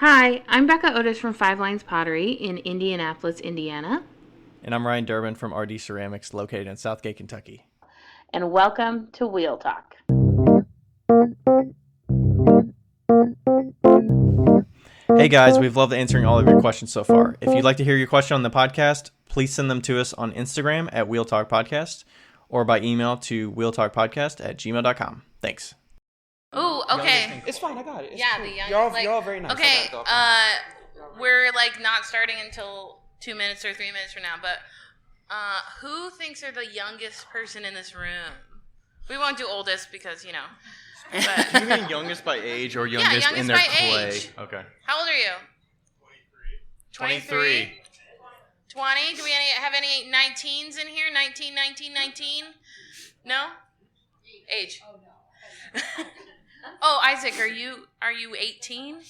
Hi, I'm Becca Otis from Five Lines Pottery in Indianapolis, Indiana. And I'm Ryan Durbin from RD Ceramics, located in Southgate, Kentucky. And welcome to Wheel Talk. Hey guys, we've loved answering all of your questions so far. If you'd like to hear your question on the podcast, please send them to us on Instagram at Wheel Talk Podcast or by email to wheeltalkpodcast@gmail.com. Thanks. Oh, okay. It's fine. I got it. It's yeah, cool. the young. Y'all are very nice. Okay, we're not starting until 2 minutes or 3 minutes from now. But who thinks they're the youngest person in this room? We won't do oldest because But Do you mean youngest by age or youngest in their by clay? age. Okay. How old are you? 23. 20? Do we have any 19s in here? 19? No? Age. Oh, no. Oh, Isaac, are you 18?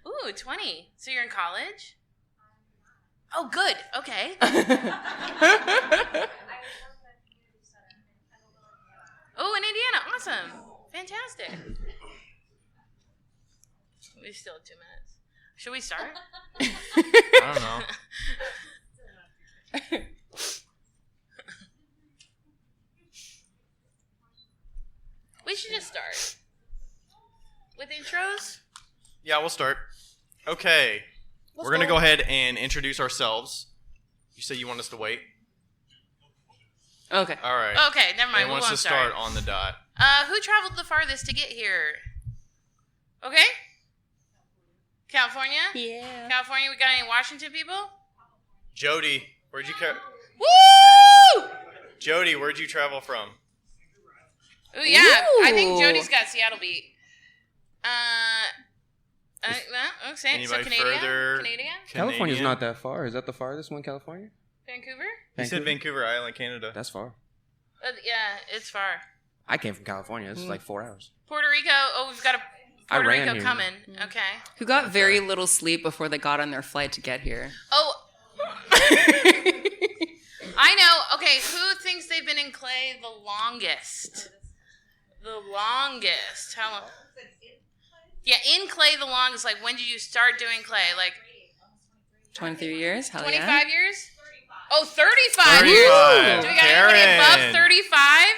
Ooh, 20. So you're in college? Oh, good. Okay. Oh, in Indiana. Awesome. Fantastic. We still have 2 minutes. Should we start? I don't know. We should just start. With intros? Yeah, we'll start. Okay. We're going to go ahead and introduce ourselves. You said you want us to wait? Okay. All right. Okay, never mind. And wants to start on the dot. Who traveled the farthest to get here? Okay. California? Yeah. California, we got any Washington people? Jody, where'd you Woo! Jody, where'd you travel from? Ooh, yeah. Ooh. I think Jody's got Seattle beat. Okay, Anybody so Canadian? further? Canadian? California's not that far. Is that the farthest one, California? Vancouver? He said Vancouver Island, Canada. That's far. Yeah, it's far. I came from California. It's like 4 hours. Puerto Rico. Oh, we've got a Puerto ran Rico here. coming. Okay. Who got very little sleep before they got on their flight to get here? Oh. I know. Okay, who thinks they've been in clay the longest? The longest. How long? Yeah, in clay the longest. Like, when did you start doing clay? Like 23 years? Hell 25 yeah. years? Oh, 35 years. 35. Do we got anybody above 35?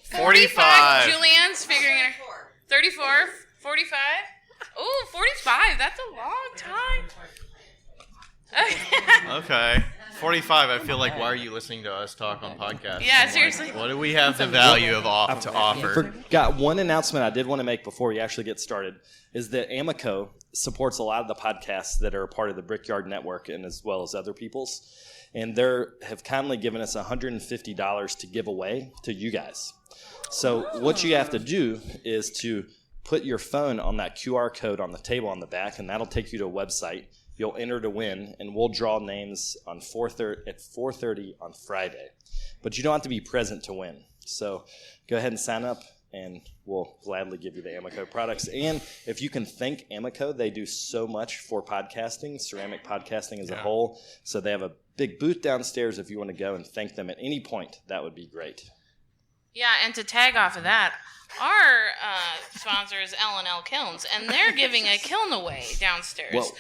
45. Julianne's figuring it. 34, 45. Oh, 45. That's a long time. Okay. 45, I feel like, why are you listening to us talk on podcasts? Yeah, seriously. What do we have the value of to offer? Forgot one announcement I did want to make before we actually get started is that Amico supports a lot of the podcasts that are a part of the Brickyard Network and as well as other people's. And they have kindly given us $150 to give away to you guys. So what you have to do is to put your phone on that QR code on the table on the back, and that'll take you to a website. You'll enter to win, and we'll draw names on 4:30 on Friday. But you don't have to be present to win. So go ahead and sign up, and we'll gladly give you the Amico products. And if you can thank Amico, they do so much for podcasting, ceramic podcasting as a whole. So they have a big booth downstairs. If you want to go and thank them at any point, that would be great. Yeah, and to tag off of that, our sponsor is L&L Kilns, and they're giving a kiln away downstairs. Well,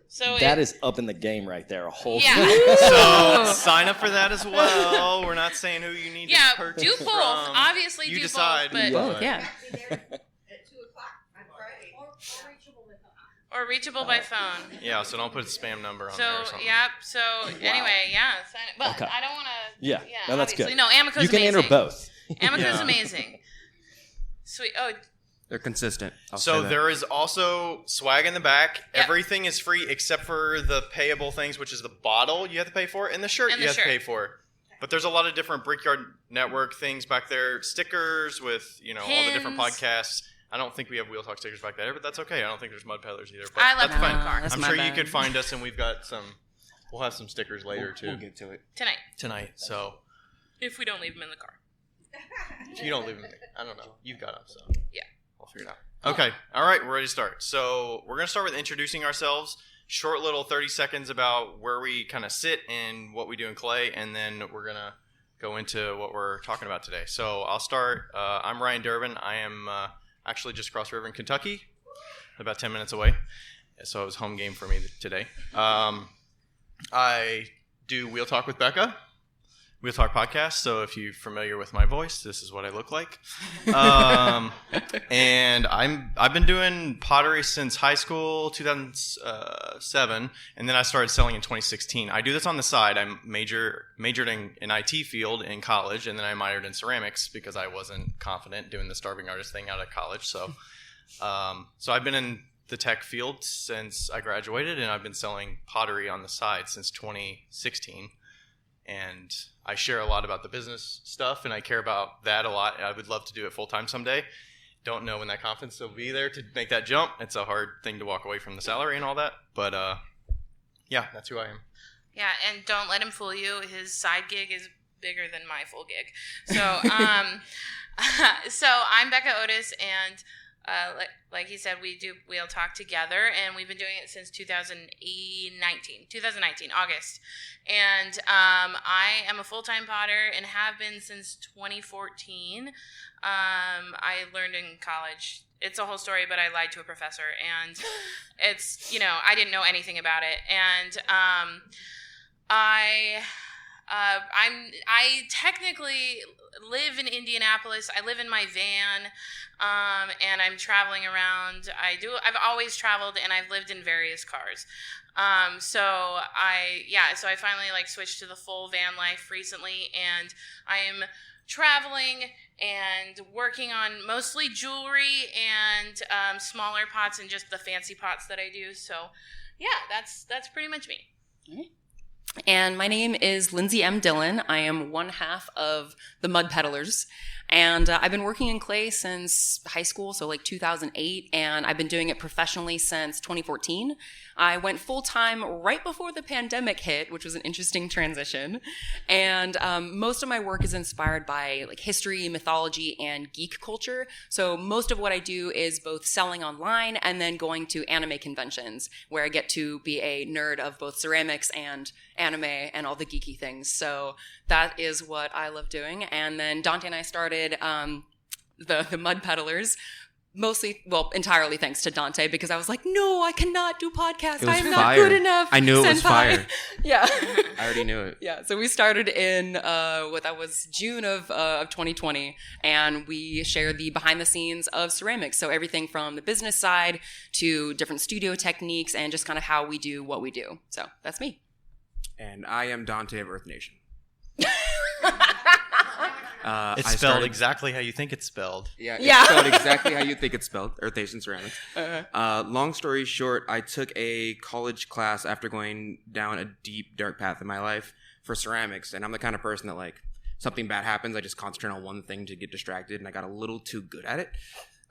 so that is up in the game right there. A whole So sign up for that as well. We're not saying who you need to purchase do both. from. Obviously, you do decide. both. But Both, yeah. or reachable by phone. Yeah, so don't put a spam number on So, there or something. yep. So, anyway, yeah. Sign it. But Okay. I don't want to. Yeah, no, that's obviously. good. No, Amico's You can amazing. enter both. Amico's Yeah. amazing. Sweet. Oh, They're consistent. I'll So say that. there is also swag in the back. Yep. Everything is free except for the payable things, which is the bottle you have to pay for, and the shirt And you the have to pay for. But there's a lot of different Brickyard Network things back there. Stickers with, all the different Pins. podcasts. I don't think we have Wheel Talk stickers back there, but that's okay. I don't think there's Mud Peddlers either. But I left that's them in fine. the car. That's I'm my sure you bad. could find us, and we'll have some stickers later We'll too get to it. tonight. So If we don't leave them in the car. if you don't leave them, I don't know. You've got them, so Yeah. we'll figure it out. Okay. All right. We're ready to start. So we're going to start with introducing ourselves. Short little 30 seconds about where we kind of sit and what we do in clay, and then we're going to go into what we're talking about today. So I'll start. I'm Ryan Durbin. I'm actually just across the river in Kentucky, about 10 minutes away. So it was home game for me today. I do Wheel Talk with Becca, Wheel Talk podcast. So if you're familiar with my voice, this is what I look like. And I've been doing pottery since high school, 2007, and then I started selling in 2016. I do this on the side. I majored in IT field in college, and then I minored in ceramics because I wasn't confident doing the starving artist thing out of college. So I've been in the tech field since I graduated, and I've been selling pottery on the side since 2016. And I share a lot about the business stuff, and I care about that a lot. I would love to do it full-time someday. Don't know when that confidence will be there to make that jump. It's a hard thing to walk away from the salary and all that. But, yeah, that's who I am. Yeah, and don't let him fool you. His side gig is bigger than my full gig. So, so I'm Becca Otis, and like he said, we do Wheel Talk together, and we've been doing it since 2019, August. And I am a full-time potter and have been since 2014. I learned in college. It's a whole story, but I lied to a professor, and it's, I didn't know anything about it. And I technically live in Indianapolis. I live in my van, and I'm traveling around. I've always traveled, and I've lived in various cars. So I finally switched to the full van life recently, and I am traveling and working on mostly jewelry and smaller pots and just the fancy pots that I do. So yeah, that's pretty much me. Mm-hmm. And my name is Lindsey M. Dillon. I am one half of the Mud Peddlers. And I've been working in clay since high school, so 2008, and I've been doing it professionally since 2014. I went full-time right before the pandemic hit, which was an interesting transition. And most of my work is inspired by history, mythology, and geek culture. So most of what I do is both selling online and then going to anime conventions, where I get to be a nerd of both ceramics and anime and all the geeky things. So that is what I love doing. And then Donte and I started the Mud Peddlers, entirely thanks to Donte, because I was like, no, I cannot do podcasts. I am not good enough. I knew it was fire. Yeah. I already knew it. Yeah. So we started in June of 2020, and we share the behind the scenes of ceramics. So everything from the business side to different studio techniques and just kind of how we do what we do. So that's me. And I am Donte of Earth Nation. It's spelled exactly how you think it's spelled. Yeah, it's spelled exactly how you think it's spelled. Earth Nation Ceramics. Long story short, I took a college class after going down a deep, dark path in my life for ceramics. And I'm the kind of person that, something bad happens, I just concentrate on one thing to get distracted. And I got a little too good at it.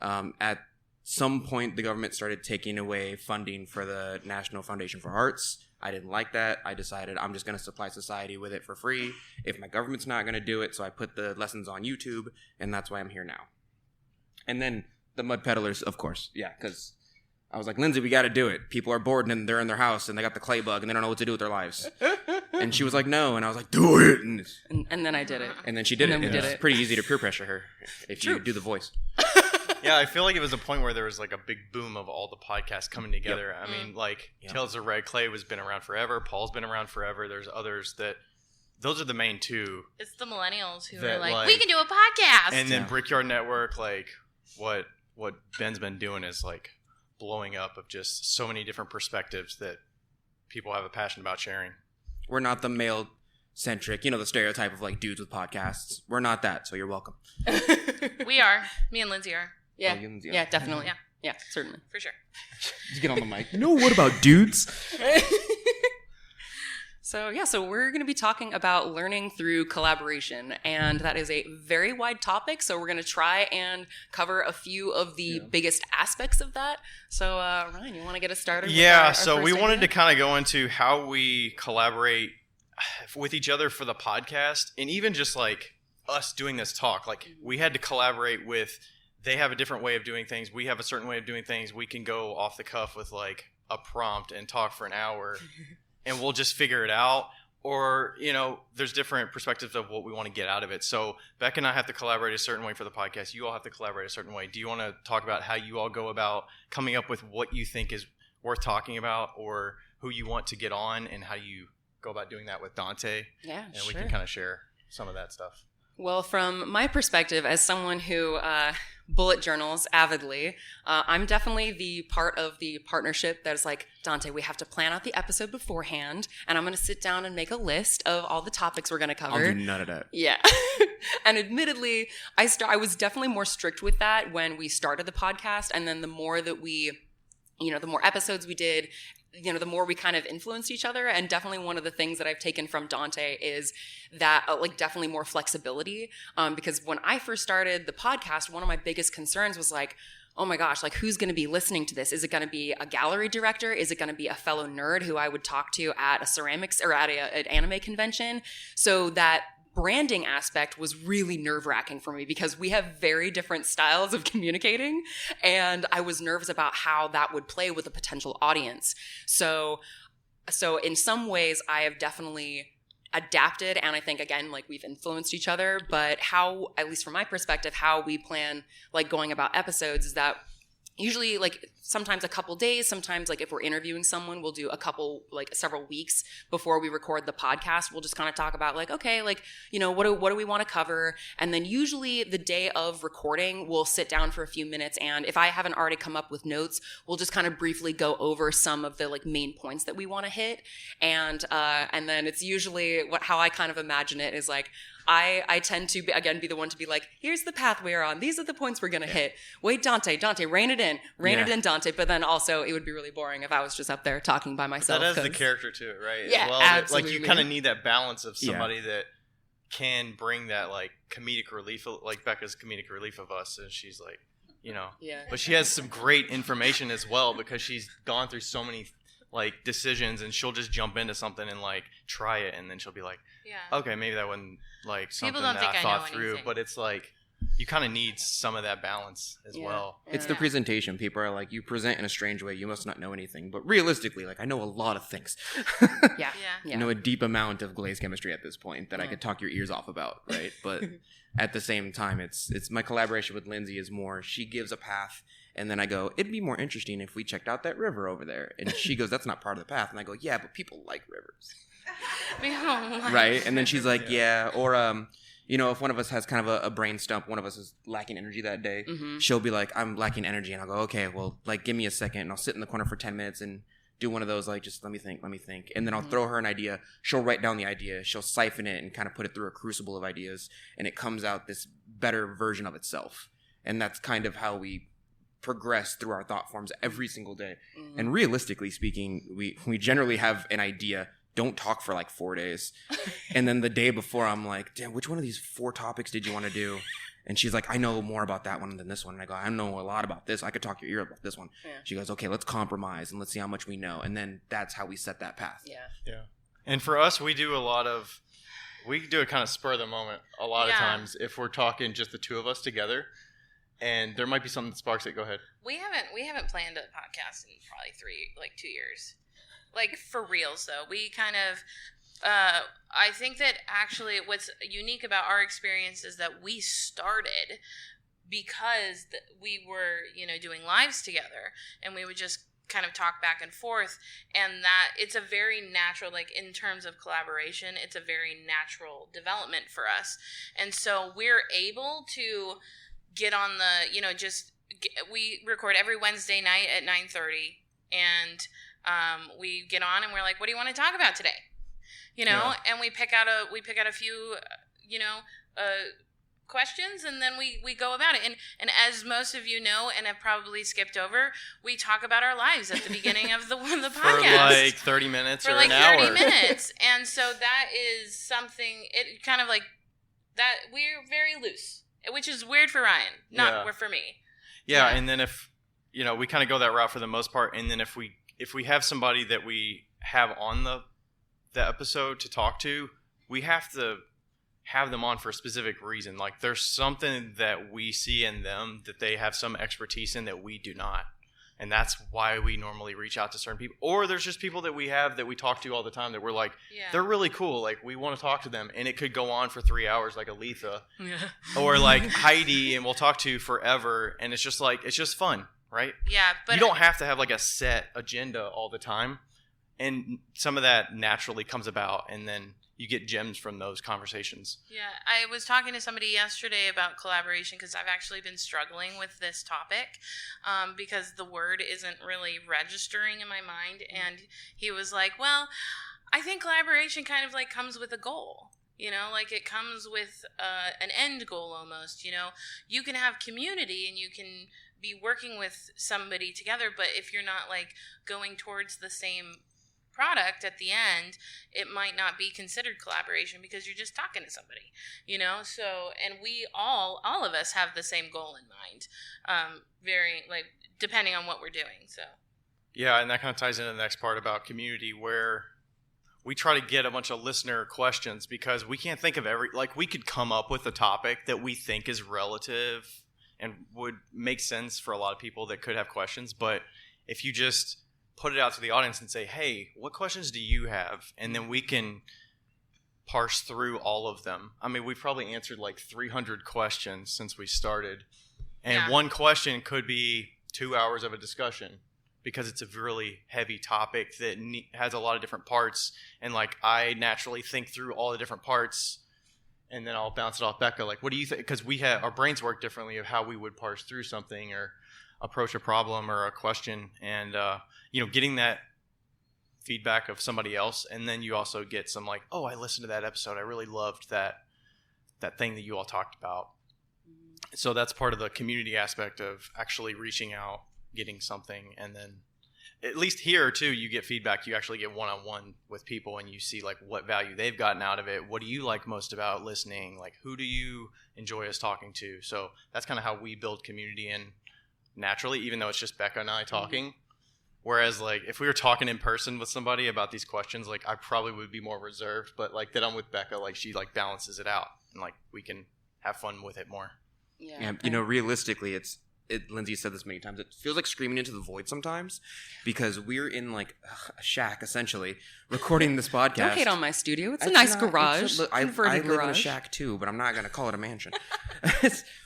At some point, the government started taking away funding for the National Foundation for Arts. I didn't like that. I decided I'm just going to supply society with it for free if my government's not going to do it. So I put the lessons on YouTube, and that's why I'm here now. And then the Mud Peddlers, of course. Yeah, because I was like, Lindsey, we got to do it. People are bored, and they're in their house, and they got the clay bug, and they don't know what to do with their lives. And she was like, no. And I was like, do it. And then I did it. And then she did it. And then we did It's it. pretty easy to peer pressure her if you do the voice. Yeah, I feel like it was a point where there was a big boom of all the podcasts coming together. Yep. I mean, Tales of Red Clay has been around forever. Paul's been around forever. There's others those are the main two. It's the millennials who that, are we can do a podcast. And then Brickyard Network, what Ben's been doing is blowing up of just so many different perspectives that people have a passion about sharing. We're not the male centric, the stereotype of dudes with podcasts. We're not that, so you're welcome. We are. Me and Lindsey are. Yeah. Oh, Lindsey, yeah, definitely. Yeah, certainly. For sure. Just get on the mic. What about dudes? So we're going to be talking about learning through collaboration, and that is a very wide topic. So we're going to try and cover a few of the biggest aspects of that. So Ryan, you want to get us started? Yeah. Our So we first wanted idea? to kind of go into how we collaborate with each other for the podcast, and even just us doing this talk. We had to collaborate with. They have a different way of doing things. We have a certain way of doing things. We can go off the cuff with a prompt and talk for an hour, and we'll just figure it out. or, there's different perspectives of what we want to get out of it. So Beck and I have to collaborate a certain way for the podcast. You all have to collaborate a certain way. Do you want to talk about how you all go about coming up with what you think is worth talking about, or who you want to get on, and how you go about doing that with Donte? Yeah, and sure. we can kind of share some of that stuff. Well, from my perspective, as someone who bullet journals avidly, I'm definitely the part of the partnership that is like, Donte, we have to plan out the episode beforehand, and I'm going to sit down and make a list of all the topics we're going to cover. I'll do none of that. Yeah. And admittedly, I was definitely more strict with that when we started the podcast, and then the more that we, the more episodes we did, the more we kind of influenced each other. And definitely one of the things that I've taken from Donte is that definitely more flexibility. Because when I first started the podcast, one of my biggest concerns was like, oh my gosh, who's going to be listening to this? Is it going to be a gallery director? Is it going to be a fellow nerd who I would talk to at a ceramics or at an anime convention? So that branding aspect was really nerve-wracking for me because we have very different styles of communicating, and I was nervous about how that would play with a potential audience. So in some ways I have definitely adapted, and I think again we've influenced each other, but how, at least from my perspective, how we plan going about episodes is that usually sometimes a couple days, sometimes if we're interviewing someone, we'll do a couple several weeks before we record the podcast. We'll just kind of talk about okay, what do we want to cover? And then usually the day of recording, we'll sit down for a few minutes, and if I haven't already come up with notes, we'll just kind of briefly go over some of the main points that we want to hit. And then it's usually how I kind of imagine it is I tend to be the one to be here's the path we're on. These are the points we're going to hit. Wait, Donte, rein it in, Donte. But then also it would be really boring if I was just up there talking by myself. That has the character to it, right? Yeah, as well, absolutely. You kind of need that balance of somebody that can bring that comedic relief, like Becca's comedic relief of us. And she's Yeah. But she has some great information as well because she's gone through so many decisions, and she'll just jump into something and try it, and then she'll be okay, maybe that wasn't something don't that think I I thought know through, anything. but it's you kind of need some of that balance as well. It's the presentation. People are you present in a strange way. You must not know anything. But realistically, I know a lot of things. Yeah. I know a deep amount of glaze chemistry at this point that I could talk your ears off about, right? But at the same time, it's my collaboration with Lindsey is more, she gives a path, and then I go, it'd be more interesting if we checked out that river over there. And she goes, that's not part of the path. And I go, yeah, but people like rivers. Right? And then she's like, yeah. Or, if one of us has kind of a brain stump, one of us is lacking energy that day, she'll be like, I'm lacking energy. And I'll go, okay, well, give me a second. And I'll sit in the corner for 10 minutes and do one of those, just let me think. And then I'll throw her an idea. She'll write down the idea. She'll siphon it and kind of put it through a crucible of ideas. And it comes out this better version of itself. And that's kind of how we progress through our thought forms every single day. And realistically speaking, we generally have an idea. Don't talk for 4 days. And then the day before, I'm like, damn, which one of these 4 topics did you want to do? And she's like, I know more about that one than this one. And I go, I know a lot about this. I could talk your ear about this one. Yeah. She goes, okay, let's compromise and let's see how much we know. And then that's how we set that path. Yeah. And for us, we do it kind of spur of the moment a lot of times if we're talking just the two of us together. And there might be something that sparks it. Go ahead. We haven't planned a podcast in probably 2 years. For reals though, we kind of I think that actually what's unique about our experience is that we started because we were doing lives together, and we would just kind of talk back and forth, and that it's a very natural, in terms of collaboration, it's a very natural development for us. And so we're able to get on we record every Wednesday night at 9:30, and we get on and we're like, what do you want to talk about today? And we pick out a few, questions, and then we go about it. And as most of you know, and have probably skipped over, we talk about our lives at the beginning of the podcast. For 30 minutes for or an hour. 30 minutes. And so that is something, it kind of that we're very loose, which is weird for Ryan, not for me. Yeah, and then if, we kind of go that route for the most part, and then if we have somebody that we have on the episode to talk to, we have to have them on for a specific reason. There's something that we see in them that they have some expertise in that we do not. And that's why we normally reach out to certain people. Or there's just people that we have that we talk to all the time that we're like, they're really cool. Like, we want to talk to them. And it could go on for 3 hours like Aletha. Or like Heidi, and we'll talk to forever. And it's just like, it's just fun, right? Yeah. But you don't have to have like a set agenda all the time. And some of that naturally comes about. And then you get gems from those conversations. Yeah. I was talking to somebody yesterday about collaboration because I've actually been struggling with this topic because the word isn't really registering in my mind. And he was like, well, I think collaboration kind of like comes with a goal. You know, like it comes with an end goal almost. You know, you can have community and you can be working with somebody together, but if you're not like going towards the same product at the end, it might not be considered collaboration because you're just talking to somebody, you know. So, and we all of us have the same goal in mind, very like depending on what we're doing. So yeah, and that kind of ties into the next part about community, where we try to get a bunch of listener questions because we can't think of we could come up with a topic that we think is relative and would make sense for a lot of people that could have questions, but if you just put it out to the audience and say, hey, what questions do you have? And then we can parse through all of them. I mean, we've probably answered like 300 questions since we started. And one question could be 2 hours of a discussion because it's a really heavy topic that has a lot of different parts. And like, I naturally think through all the different parts and then I'll bounce it off Becca. Like, what do you think? Because our brains work differently of how we would parse through something or approach a problem or a question, and getting that feedback of somebody else, and then you also get some like, oh, I listened to that episode, I really loved that thing that you all talked about. So that's part of the community aspect of actually reaching out, getting something, and then at least here too, you get feedback. You actually get one-on-one with people, and you see like what value they've gotten out of it. What do you like most about listening? Like, who do you enjoy us talking to? So that's kind of how we build community in. Naturally, even though it's just Becca and I talking. Whereas like if we were talking in person with somebody about these questions, like I probably would be more reserved, but like that I'm with Becca, like she like balances it out and like we can have fun with it more. Yeah, realistically Lindsey said this many times, it feels like screaming into the void sometimes because we're in like a shack essentially recording this podcast. Don't hate on my studio. It's a nice garage. I live in a shack too, but I'm not going to call it a mansion.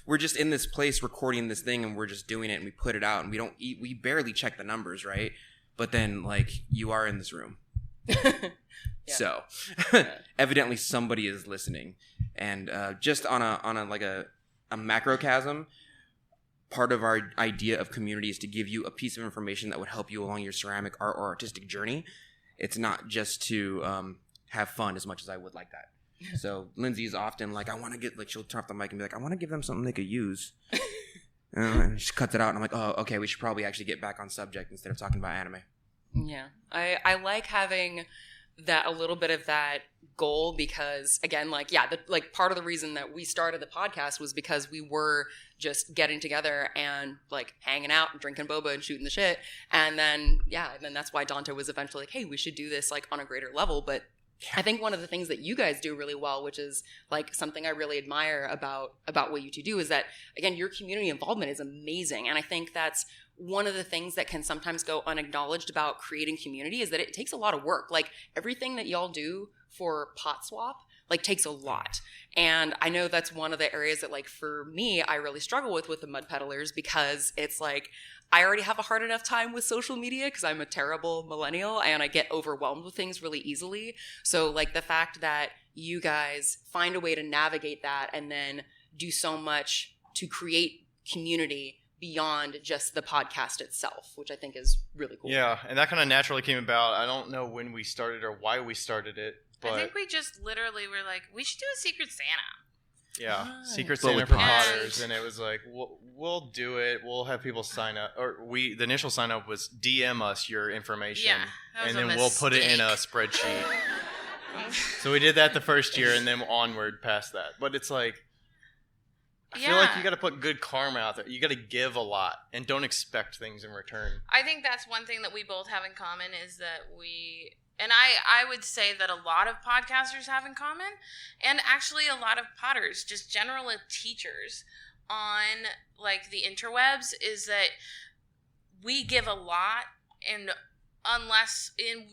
We're just in this place recording this thing and we're just doing it and we put it out and we barely check the numbers, right? But then like you are in this room. So evidently somebody is listening. And just on a macrocosm, part of our idea of community is to give you a piece of information that would help you along your ceramic art or artistic journey. It's not just to have fun as much as I would like that. So Lindsey's often like, I want to get, like, she'll turn off the mic and be like, I want to give them something they could use. And she cuts it out and I'm like, oh, okay, we should probably actually get back on subject instead of talking about anime. Yeah. I like having that, a little bit of that goal because, again, like, part of the reason that we started the podcast was because we were just getting together and like hanging out and drinking boba and shooting the shit. And then that's why Donte was eventually like, hey, we should do this like on a greater level. But I think one of the things that you guys do really well, which is like something I really admire about what you two do, is that, again, your community involvement is amazing. And I think that's one of the things that can sometimes go unacknowledged about creating community, is that it takes a lot of work. Like everything that y'all do for Pot Swap like takes a lot. And I know that's one of the areas that, like, for me, I really struggle with the Mud Peddlers, because it's like, I already have a hard enough time with social media because I'm a terrible millennial and I get overwhelmed with things really easily. So like the fact that you guys find a way to navigate that and then do so much to create community beyond just the podcast itself, which I think is really cool. Yeah, and that kind of naturally came about. I don't know when we started or why we started it, but I think we just literally were like, we should do a Secret Santa. Yeah, Secret Santa for Potters, and it was like, we'll do it. We'll have people sign up, or the initial sign up was DM us your information, and then we'll put it in a spreadsheet. So we did that the first year, and then onward past that. But it's like, I feel like you got to put good karma out there. You got to give a lot, and don't expect things in return. I think that's one thing that we both have in common is that we. And I would say that a lot of podcasters have in common, and actually a lot of potters, just general teachers on like the interwebs, is that we give a lot, and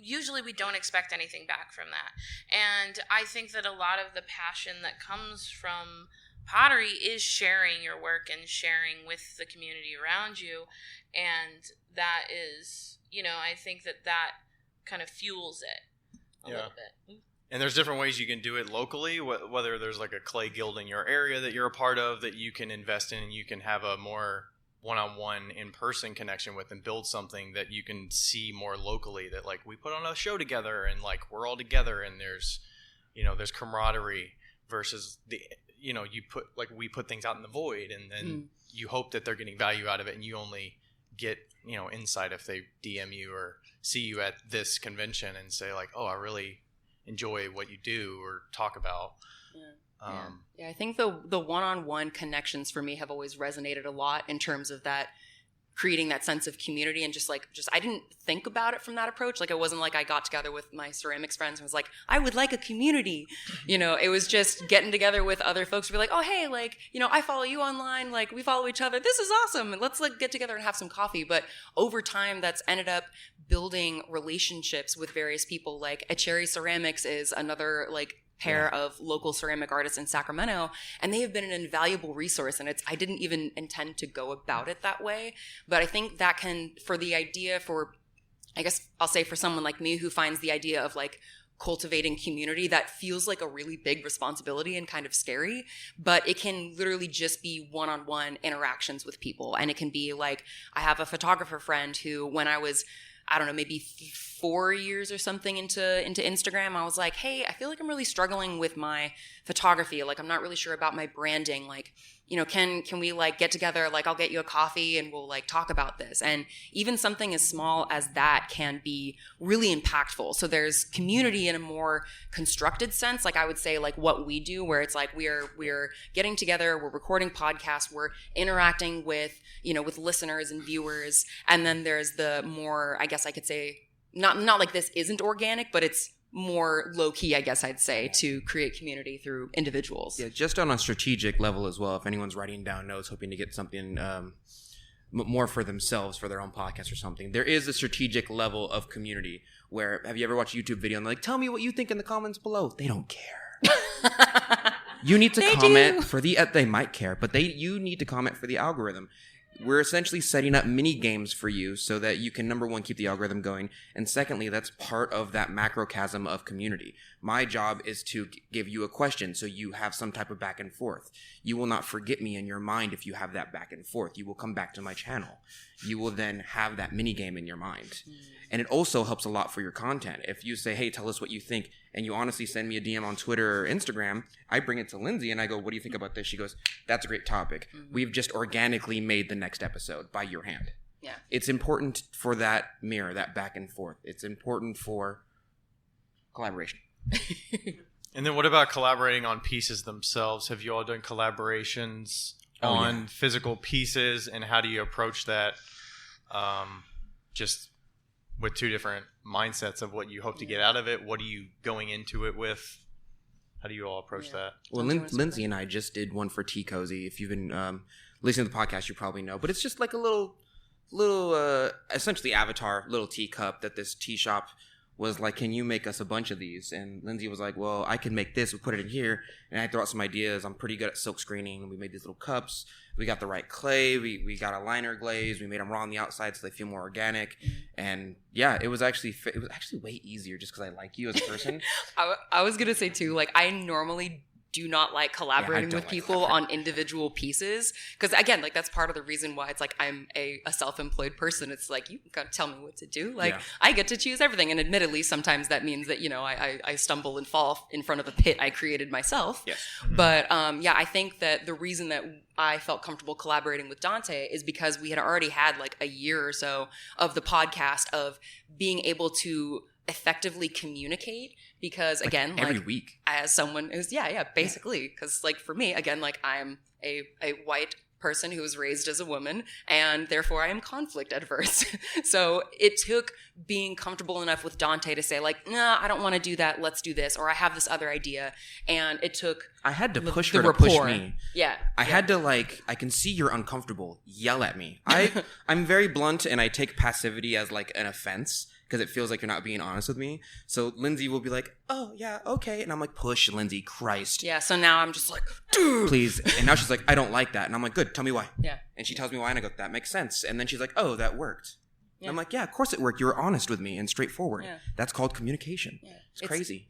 usually we don't expect anything back from that. And I think that a lot of the passion that comes from pottery is sharing your work and sharing with the community around you. And that is, I think that kind of fuels it a little bit. And there's different ways you can do it locally, whether there's like a clay guild in your area that you're a part of that you can invest in, and you can have a more one-on-one in-person connection with and build something that you can see more locally, that like we put on a show together and like we're all together, and there's camaraderie versus we put things out in the void, and then you hope that they're getting value out of it, and you only get insight if they DM you or see you at this convention and say like, oh, I really enjoy what you do or talk about. I think the one-on-one connections for me have always resonated a lot in terms of that, creating that sense of community, and just I didn't think about it from that approach. Like, it wasn't like I got together with my ceramics friends and was like, I would like a community. It was just getting together with other folks to be like, oh, hey, like, I follow you online. Like, we follow each other. This is awesome. And let's like get together and have some coffee. But over time, that's ended up building relationships with various people. Like, at Cherry Ceramics is another like pair of local ceramic artists in Sacramento, and they have been an invaluable resource. And I didn't even intend to go about it that way, but I think that I guess I'll say for someone like me who finds the idea of like cultivating community, that feels like a really big responsibility and kind of scary, but it can literally just be one-on-one interactions with people. And it can be like, I have a photographer friend who, when I was, I don't know, maybe 4 years or something into Instagram, I was like, hey, I feel like I'm really struggling with my photography. Like, I'm not really sure about my branding. Like, can we like get together? Like, I'll get you a coffee and we'll like talk about this. And even something as small as that can be really impactful. So there's community in a more constructed sense. Like, I would say like what we do, where it's like we're getting together, we're recording podcasts, we're interacting with, with listeners and viewers. And then there's the more, I guess I could say, not like this isn't organic, but it's more low-key, I guess I'd say, to create community through individuals. Yeah, just on a strategic level as well, if anyone's writing down notes, hoping to get something more for themselves, for their own podcast or something, there is a strategic level of community where, have you ever watched a YouTube video and they're like, tell me what you think in the comments below? They don't care. You need to comment for they might care, but you need to comment for the algorithm. We're essentially setting up mini games for you so that you can, number one, keep the algorithm going. And secondly, that's part of that macrocosm of community. My job is to give you a question so you have some type of back and forth. You will not forget me in your mind if you have that back and forth. You will come back to my channel. You will then have that mini game in your mind. And it also helps a lot for your content. If you say, hey, tell us what you think, and you honestly send me a DM on Twitter or Instagram, I bring it to Lindsey and I go, what do you think about this? She goes, that's a great topic. We've just organically made the next episode by your hand. Yeah. It's important for that mirror, that back and forth. It's important for collaboration. And then what about collaborating on pieces themselves? Have you all done collaborations on physical pieces, and how do you approach that? Just with two different mindsets of what you hope to get out of it. What are you going into it with? How do you all approach that? Well, Lindsey and I just did one for Tea Cozy. If you've been listening to the podcast, you probably know. But it's just like a little essentially avatar, little teacup that this tea shop was like, can you make us a bunch of these? And Lindsey was like, well, I can make this. We put it in here. And I threw out some ideas. I'm pretty good at silk screening. We made these little cups. We got the right clay. We got a liner glaze. We made them raw on the outside so they feel more organic. And yeah, it was actually way easier just because I like you as a person. I was going to say too, like, I normally do not like collaborating with people on individual pieces, because again, like, that's part of the reason why it's like I'm a self-employed person. It's like, you gotta tell me what to do. Like, I get to choose everything, and admittedly sometimes that means that I stumble and fall in front of a pit I created myself. Yes. But I think that the reason that I felt comfortable collaborating with Donte is because we had already had like a year or so of the podcast, of being able to effectively communicate, because again, like every week, as someone who's basically, because like for me, again, like I'm a white person who was raised as a woman, and therefore I am conflict adverse. So it took being comfortable enough with Donte to say like, nah, I don't want to do that. Let's do this. Or I have this other idea. And it took I had to push the her to push rapport. me. Yeah. I had to like, I can see you're uncomfortable. Yell at me. I'm very blunt and I take passivity as like an offense because it feels like you're not being honest with me. So Lindsey will be like, oh yeah, okay. And I'm like, push Lindsey, Christ. Yeah. So now I'm just like, dude. Please. And now she's like, I don't like that. And I'm like, good, tell me why. Yeah. And she tells me why and I go, that makes sense. And then she's like, oh, that worked. Yeah. And I'm like, yeah, of course it worked. You were honest with me and straightforward. Yeah. That's called communication. Yeah. It's crazy.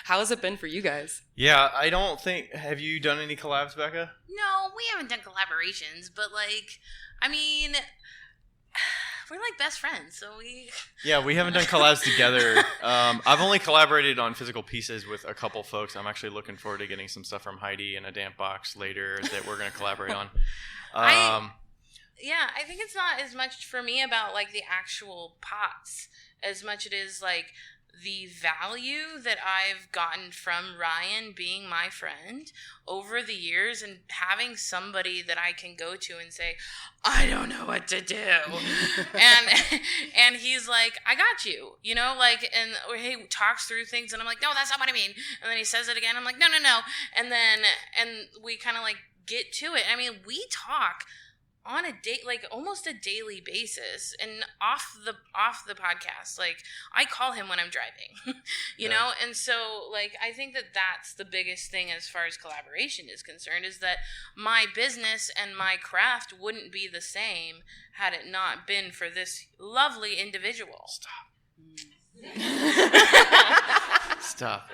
How has it been for you guys? Yeah, I don't think. Have you done any collabs, Becca? No, we haven't done collaborations, but like, I mean, we're like best friends, so we. Yeah, we haven't done collabs together. I've only collaborated on physical pieces with a couple folks. I'm actually looking forward to getting some stuff from Heidi in a damp box later that we're going to collaborate on. Yeah, I think it's not as much for me about like the actual pots as much it is like the value that I've gotten from Ryan being my friend over the years and having somebody that I can go to and say, I don't know what to do. and he's like, I got you, you know, like, and or he talks through things and I'm like, no, that's not what I mean. And then he says it again. I'm like, no. And we kind of like get to it. I mean, we talk on a date, like almost a daily basis, and off the podcast, like I call him when I'm driving, you know. And so like I think that that's the biggest thing as far as collaboration is concerned, is that my business and my craft wouldn't be the same had it not been for this lovely individual. Stop.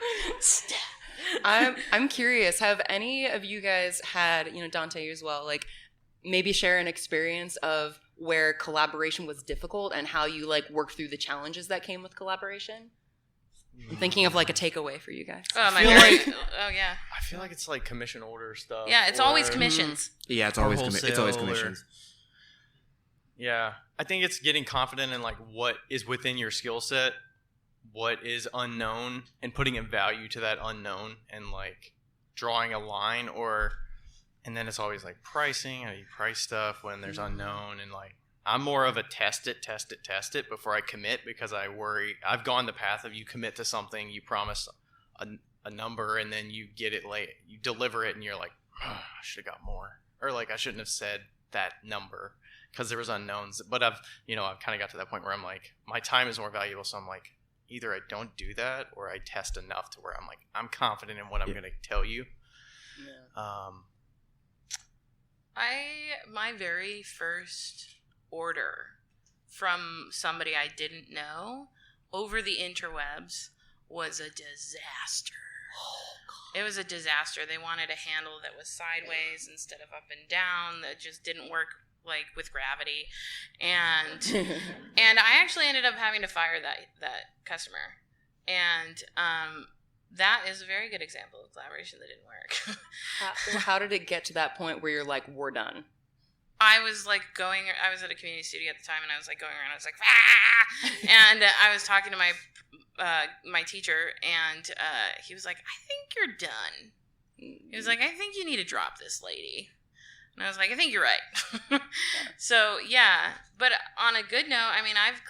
I'm curious, have any of you guys had, you know, Donte as well, like maybe share an experience of where collaboration was difficult and how you like worked through the challenges that came with collaboration? I'm thinking of like a takeaway for you guys. Oh my feel god! like- Oh yeah. I feel like it's like commission order stuff. Yeah, it's always commissions. Yeah, it's Or always wholesale commissions. Yeah, I think it's getting confident in like what is within your skill set, what is unknown, and putting in value to that unknown, and like drawing a line. And then it's always like pricing. How do you price stuff when there's unknown? And like I'm more of a test it before I commit, because I worry. I've gone the path of you commit to something, you promise a number, and then you get it late, you deliver it, and you're like, oh, I should have got more, or like I shouldn't have said that number because there was unknowns. But I've kind of got to that point where I'm like, my time is more valuable, so I'm like, either I don't do that or I test enough to where I'm like, I'm confident in what I'm going to tell you. Yeah. My very first order from somebody I didn't know over the interwebs was a disaster. It was a disaster. They wanted a handle that was sideways instead of up and down. That just didn't work like with gravity. And I actually ended up having to fire that customer. And that is a very good example of collaboration that didn't work. How did it get to that point where you're like, we're done? I was at a community studio at the time, and I was like going around, I was like, ah! And I was talking to my teacher, and he was like, I think you're done. He was like, I think you need to drop this lady. And I was like, I think you're right. So, yeah. But on a good note, I mean, I've,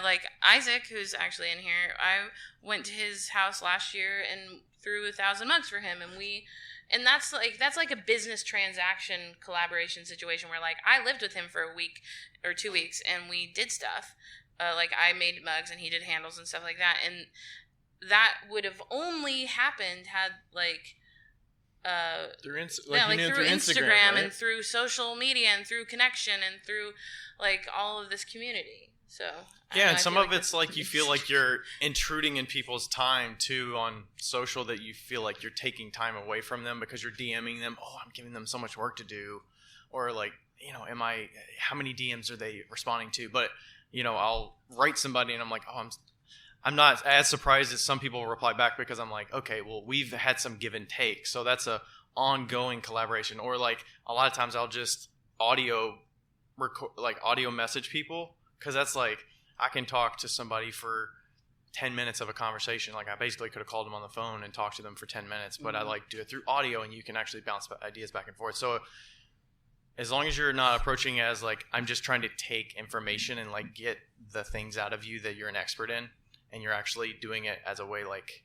like, Isaac, who's actually in here, I went to his house last year and threw 1,000 mugs for him. And that's like a business transaction collaboration situation where, like, I lived with him for a week or 2 weeks and we did stuff. Like, I made mugs and he did handles and stuff like that. And that would have only happened had, like, through through Instagram, right? and through social media and through connection and through like all of this community. So yeah, and some of it's like you feel like you're intruding in people's time too on social, that you feel like you're taking time away from them because you're DMing them. Oh, I'm giving them so much work to do, or like, you know, how many DMs are they responding to? But you know, I'll write somebody and I'm like, oh, I'm not as surprised as some people reply back, because I'm like, okay, well, we've had some give and take. So that's a ongoing collaboration. Or like a lot of times I'll just audio message people, because that's like, I can talk to somebody for 10 minutes of a conversation. Like I basically could have called them on the phone and talked to them for 10 minutes, but I like do it through audio and you can actually bounce ideas back and forth. So as long as you're not approaching it as like, I'm just trying to take information and like get the things out of you that you're an expert in, and you're actually doing it as a way like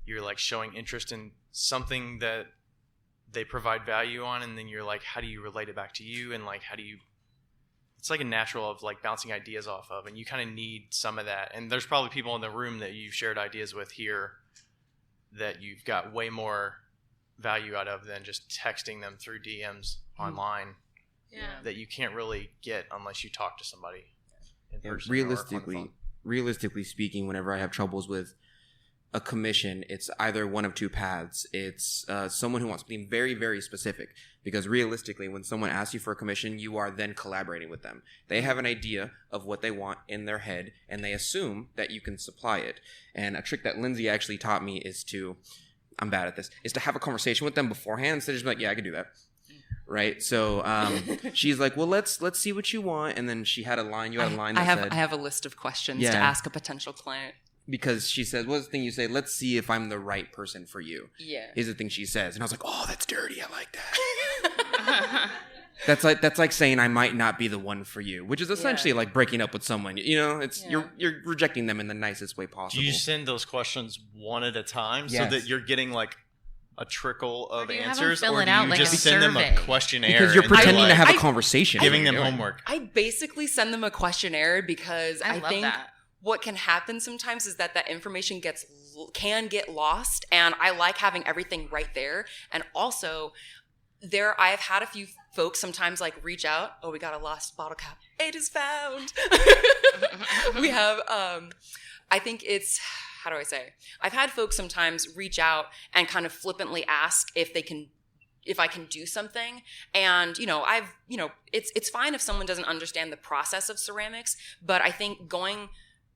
you're like showing interest in something that they provide value on, and then you're like, how do you relate it back to you, and like how do you, it's like a natural of like bouncing ideas off of, and you kind of need some of that. And there's probably people in the room that you've shared ideas with here that you've got way more value out of than just texting them through DMs online. Yeah. That you can't really get unless you talk to somebody in person. Realistically speaking, whenever I have troubles with a commission, it's either one of two paths. It's someone who wants something very, very specific, because realistically, when someone asks you for a commission, you are then collaborating with them. They have an idea of what they want in their head, and they assume that you can supply it. And a trick that Lindsey actually taught me is to, I'm bad at this, is to have a conversation with them beforehand instead of just be like, yeah, I can do that. Right? So she's like, well, let's see what you want. And then you had a line that said, I have a list of questions to ask a potential client. Because she said, what's the thing you say? Let's see if I'm the right person for you. Yeah. Is the thing she says. And I was like, oh, that's dirty. I like that. That's like saying I might not be the one for you, which is essentially like breaking up with someone. You know, it's you're rejecting them in the nicest way possible. Do you send those questions one at a time so that you're getting like a trickle of answers, or do you just send them a questionnaire? Because you're pretending to have a conversation, giving them homework. I basically send them a questionnaire because I think that what can happen sometimes is that information can get lost, and I like having everything right there. And also, I've had a few folks sometimes like reach out. Oh, we got a lost bottle cap. It is found. We have. I think it's. How do I say? I've had folks sometimes reach out and kind of flippantly ask if I can do something. And, it's fine if someone doesn't understand the process of ceramics, but I think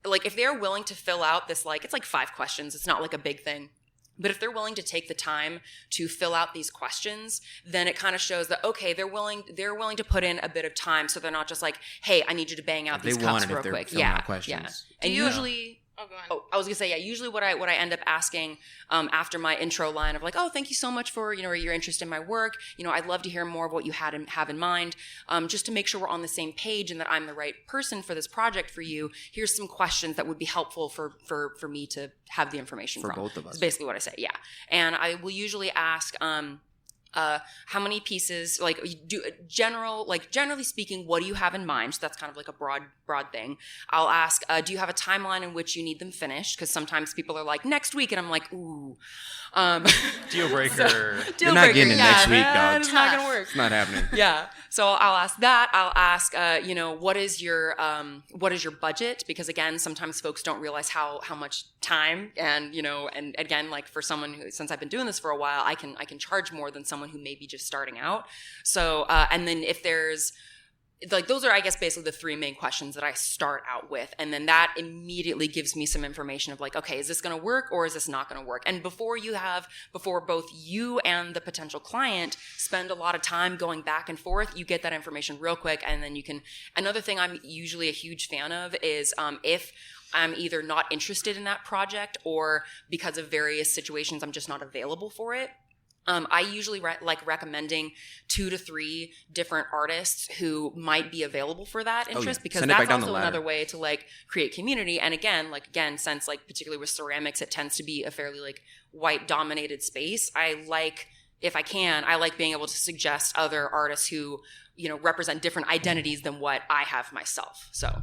if they're willing to fill out this, it's like 5 questions, it's not like a big thing. But if they're willing to take the time to fill out these questions, then it kind of shows that, okay, they're willing to put in a bit of time. So they're not just like, hey, I need you to bang out these cups real quick. Yeah. Questions. Yeah. And usually... Oh, go on. Oh, I was gonna say, usually what I end up asking after my intro line of like, oh, thank you so much for your interest in my work. I'd love to hear more of what you have in mind, just to make sure we're on the same page and that I'm the right person for this project for you. Here's some questions that would be helpful for me to have the information for from. both of us. That's basically what I say. Yeah, and I will usually ask. How many pieces, generally speaking, what do you have in mind? So that's kind of like a broad thing. I'll ask, do you have a timeline in which you need them finished? Because sometimes people are like, next week, and I'm like, ooh. Deal breaker. You're not getting it next week, dog. It's not going to work. It's not happening. Yeah. So I'll ask that. I'll ask, what is your budget? Because again, sometimes folks don't realize how much time and again, like for someone who, since I've been doing this for a while, I can charge more than someone who may be just starting out. So, and then if there's those are, I guess, basically the 3 main questions that I start out with. And then that immediately gives me some information of like, okay, is this going to work or is this not going to work? And before both you and the potential client spend a lot of time going back and forth, you get that information real quick. And then another thing I'm usually a huge fan of is if I'm either not interested in that project or because of various situations, I'm just not available for it. I usually like recommending 2 to 3 different artists who might be available for that interest, because that's also another way to create community. And again, since particularly with ceramics, it tends to be a fairly white dominated space. I like being able to suggest other artists who, represent different identities than what I have myself. So.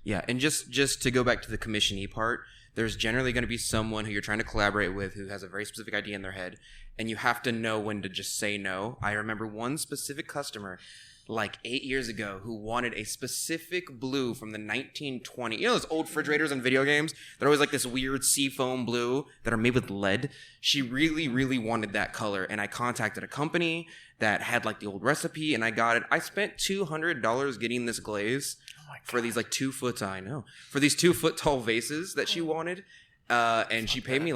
Yeah. And just to go back to the commission-y part, there's generally going to be someone who you're trying to collaborate with who has a very specific idea in their head, and you have to know when to just say no. I remember one specific customer 8 years ago who wanted a specific blue from the 1920s. You know those old refrigerators in video games? They're always this weird seafoam blue that are made with lead. She really, really wanted that color, and I contacted a company that had the old recipe, and I got it. I spent $200 getting this glaze for these 2 foot, for these 2 foot tall vases that she wanted, and she paid me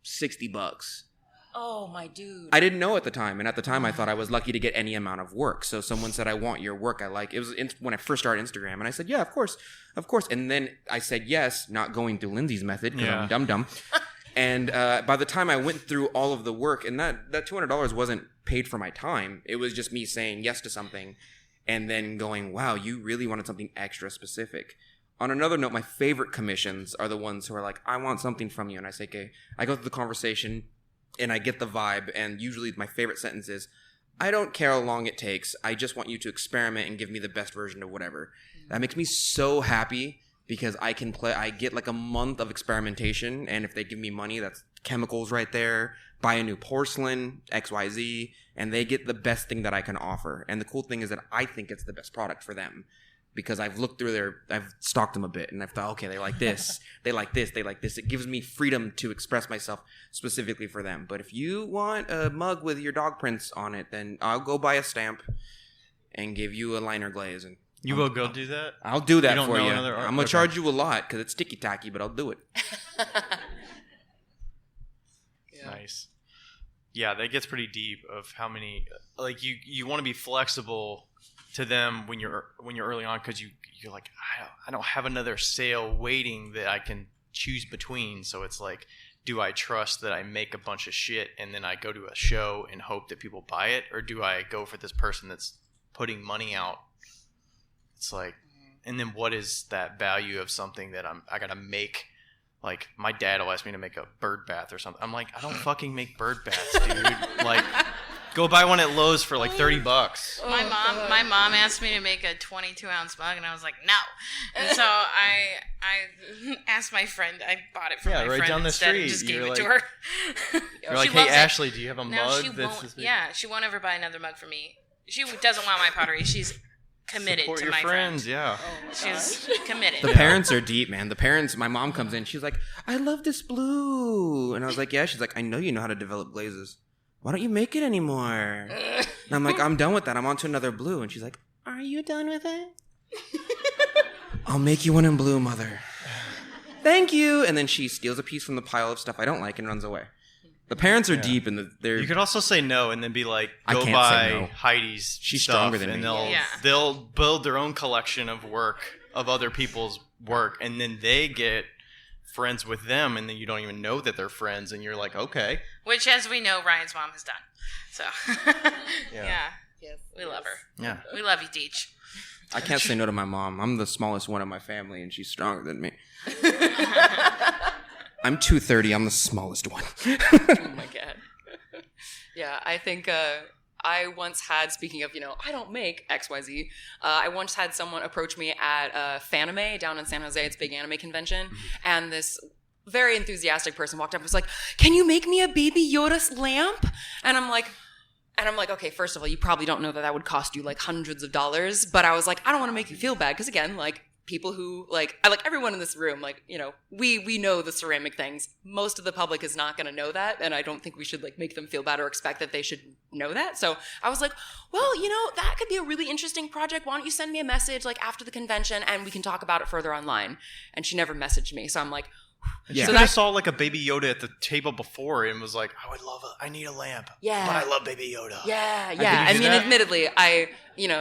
$60. Oh, my dude. I didn't know at the time, and at the time I thought I was lucky to get any amount of work. So someone said, I want your work. It was when I first started Instagram, and I said, yeah, of course. And then I said yes, not going through Lindsey's method, because I'm dumb. And by the time I went through all of the work, and that $200 wasn't paid for my time. It was just me saying yes to something and then going, wow, you really wanted something extra specific. On another note, my favorite commissions are the ones who are like, I want something from you. And I say, okay, I go through the conversation and I get the vibe. And usually my favorite sentence is, I don't care how long it takes. I just want you to experiment and give me the best version of whatever. That makes me so happy because I get like a month of experimentation. And if they give me money, that's chemicals right there. Buy a new porcelain, XYZ. And they get the best thing that I can offer. And the cool thing is that I think it's the best product for them. Because I've looked through I've stalked them a bit, and I've thought, okay, they like this, they like this, they like this. It gives me freedom to express myself specifically for them. But if you want a mug with your dog prints on it, then I'll go buy a stamp and give you a liner glaze. And you will go do that? I'll do that you don't for know you. Another art? I'm going to charge you a lot because it's ticky-tacky, but I'll do it. Yeah. Nice. Yeah, that gets pretty deep of how many, like you want to be flexible to them when you're early on because you're like, I don't have another sale waiting that I can choose between. So it's like, do I trust that I make a bunch of shit and then I go to a show and hope that people buy it, or do I go for this person that's putting money out? It's like, and then what is that value of something that I gotta make? Like, my dad will ask me to make a bird bath or something. I'm like, I don't fucking make bird baths, dude. Like, go buy one at Lowe's for like $30. My mom asked me to make a 22-ounce mug, and I was like, no. And so I asked my friend. I bought it from my right friend down the instead street. and just gave You're it like- to her. You're like, She hey, loves it. Ashley, do you have a No, mug she that's won't. this big? Yeah, she won't ever buy another mug for me. She doesn't want my pottery. She's committed Support to your my friends, friend. yeah. She's committed. The parents are deep, man. The parents, my mom comes in. She's like, I love this blue. And I was like, yeah. She's like, I know you know how to develop glazes. Why don't you make it anymore? And I'm like, I'm done with that. I'm on to another blue. And she's like, are you done with it? I'll make you one in blue, mother. Thank you. And then she steals a piece from the pile of stuff I don't like and runs away. The parents are deep, and they're. You could also say no and then be like, I go can't buy say no. Heidi's She's stuff, stronger than and me. they'll build their own collection of work of other people's work, and then they get friends with them, and then you don't even know that they're friends, and you're like, okay. Which, as we know, Ryan's mom has done. So, yeah. Yes. We love her. Yeah. We love you, Deech. I can't say no to my mom. I'm the smallest one of my family, and she's stronger than me. I'm 230. I'm the smallest one. Oh my god. Yeah, I think I once had, speaking of, I don't make XYZ, I once had someone approach me at Fanime down in San Jose. It's a big anime convention. And this very enthusiastic person walked up and was like, can you make me a Baby Yoda lamp? And I'm like, okay, first of all, you probably don't know that would cost you like hundreds of dollars. But I was like, I don't want to make you feel bad. Because again, like, people who everyone in this room, we know the ceramic things. Most of the public is not going to know that, and I don't think we should make them feel bad or expect that they should know that. So I was like, well, that could be a really interesting project. Why don't you send me a message after the convention and we can talk about it further online? And she never messaged me, so I'm like, Yeah. So So I saw a Baby Yoda at the table before and was like, I need a lamp. Yeah. But I love Baby Yoda. Yeah. Can you I do mean, that? admittedly,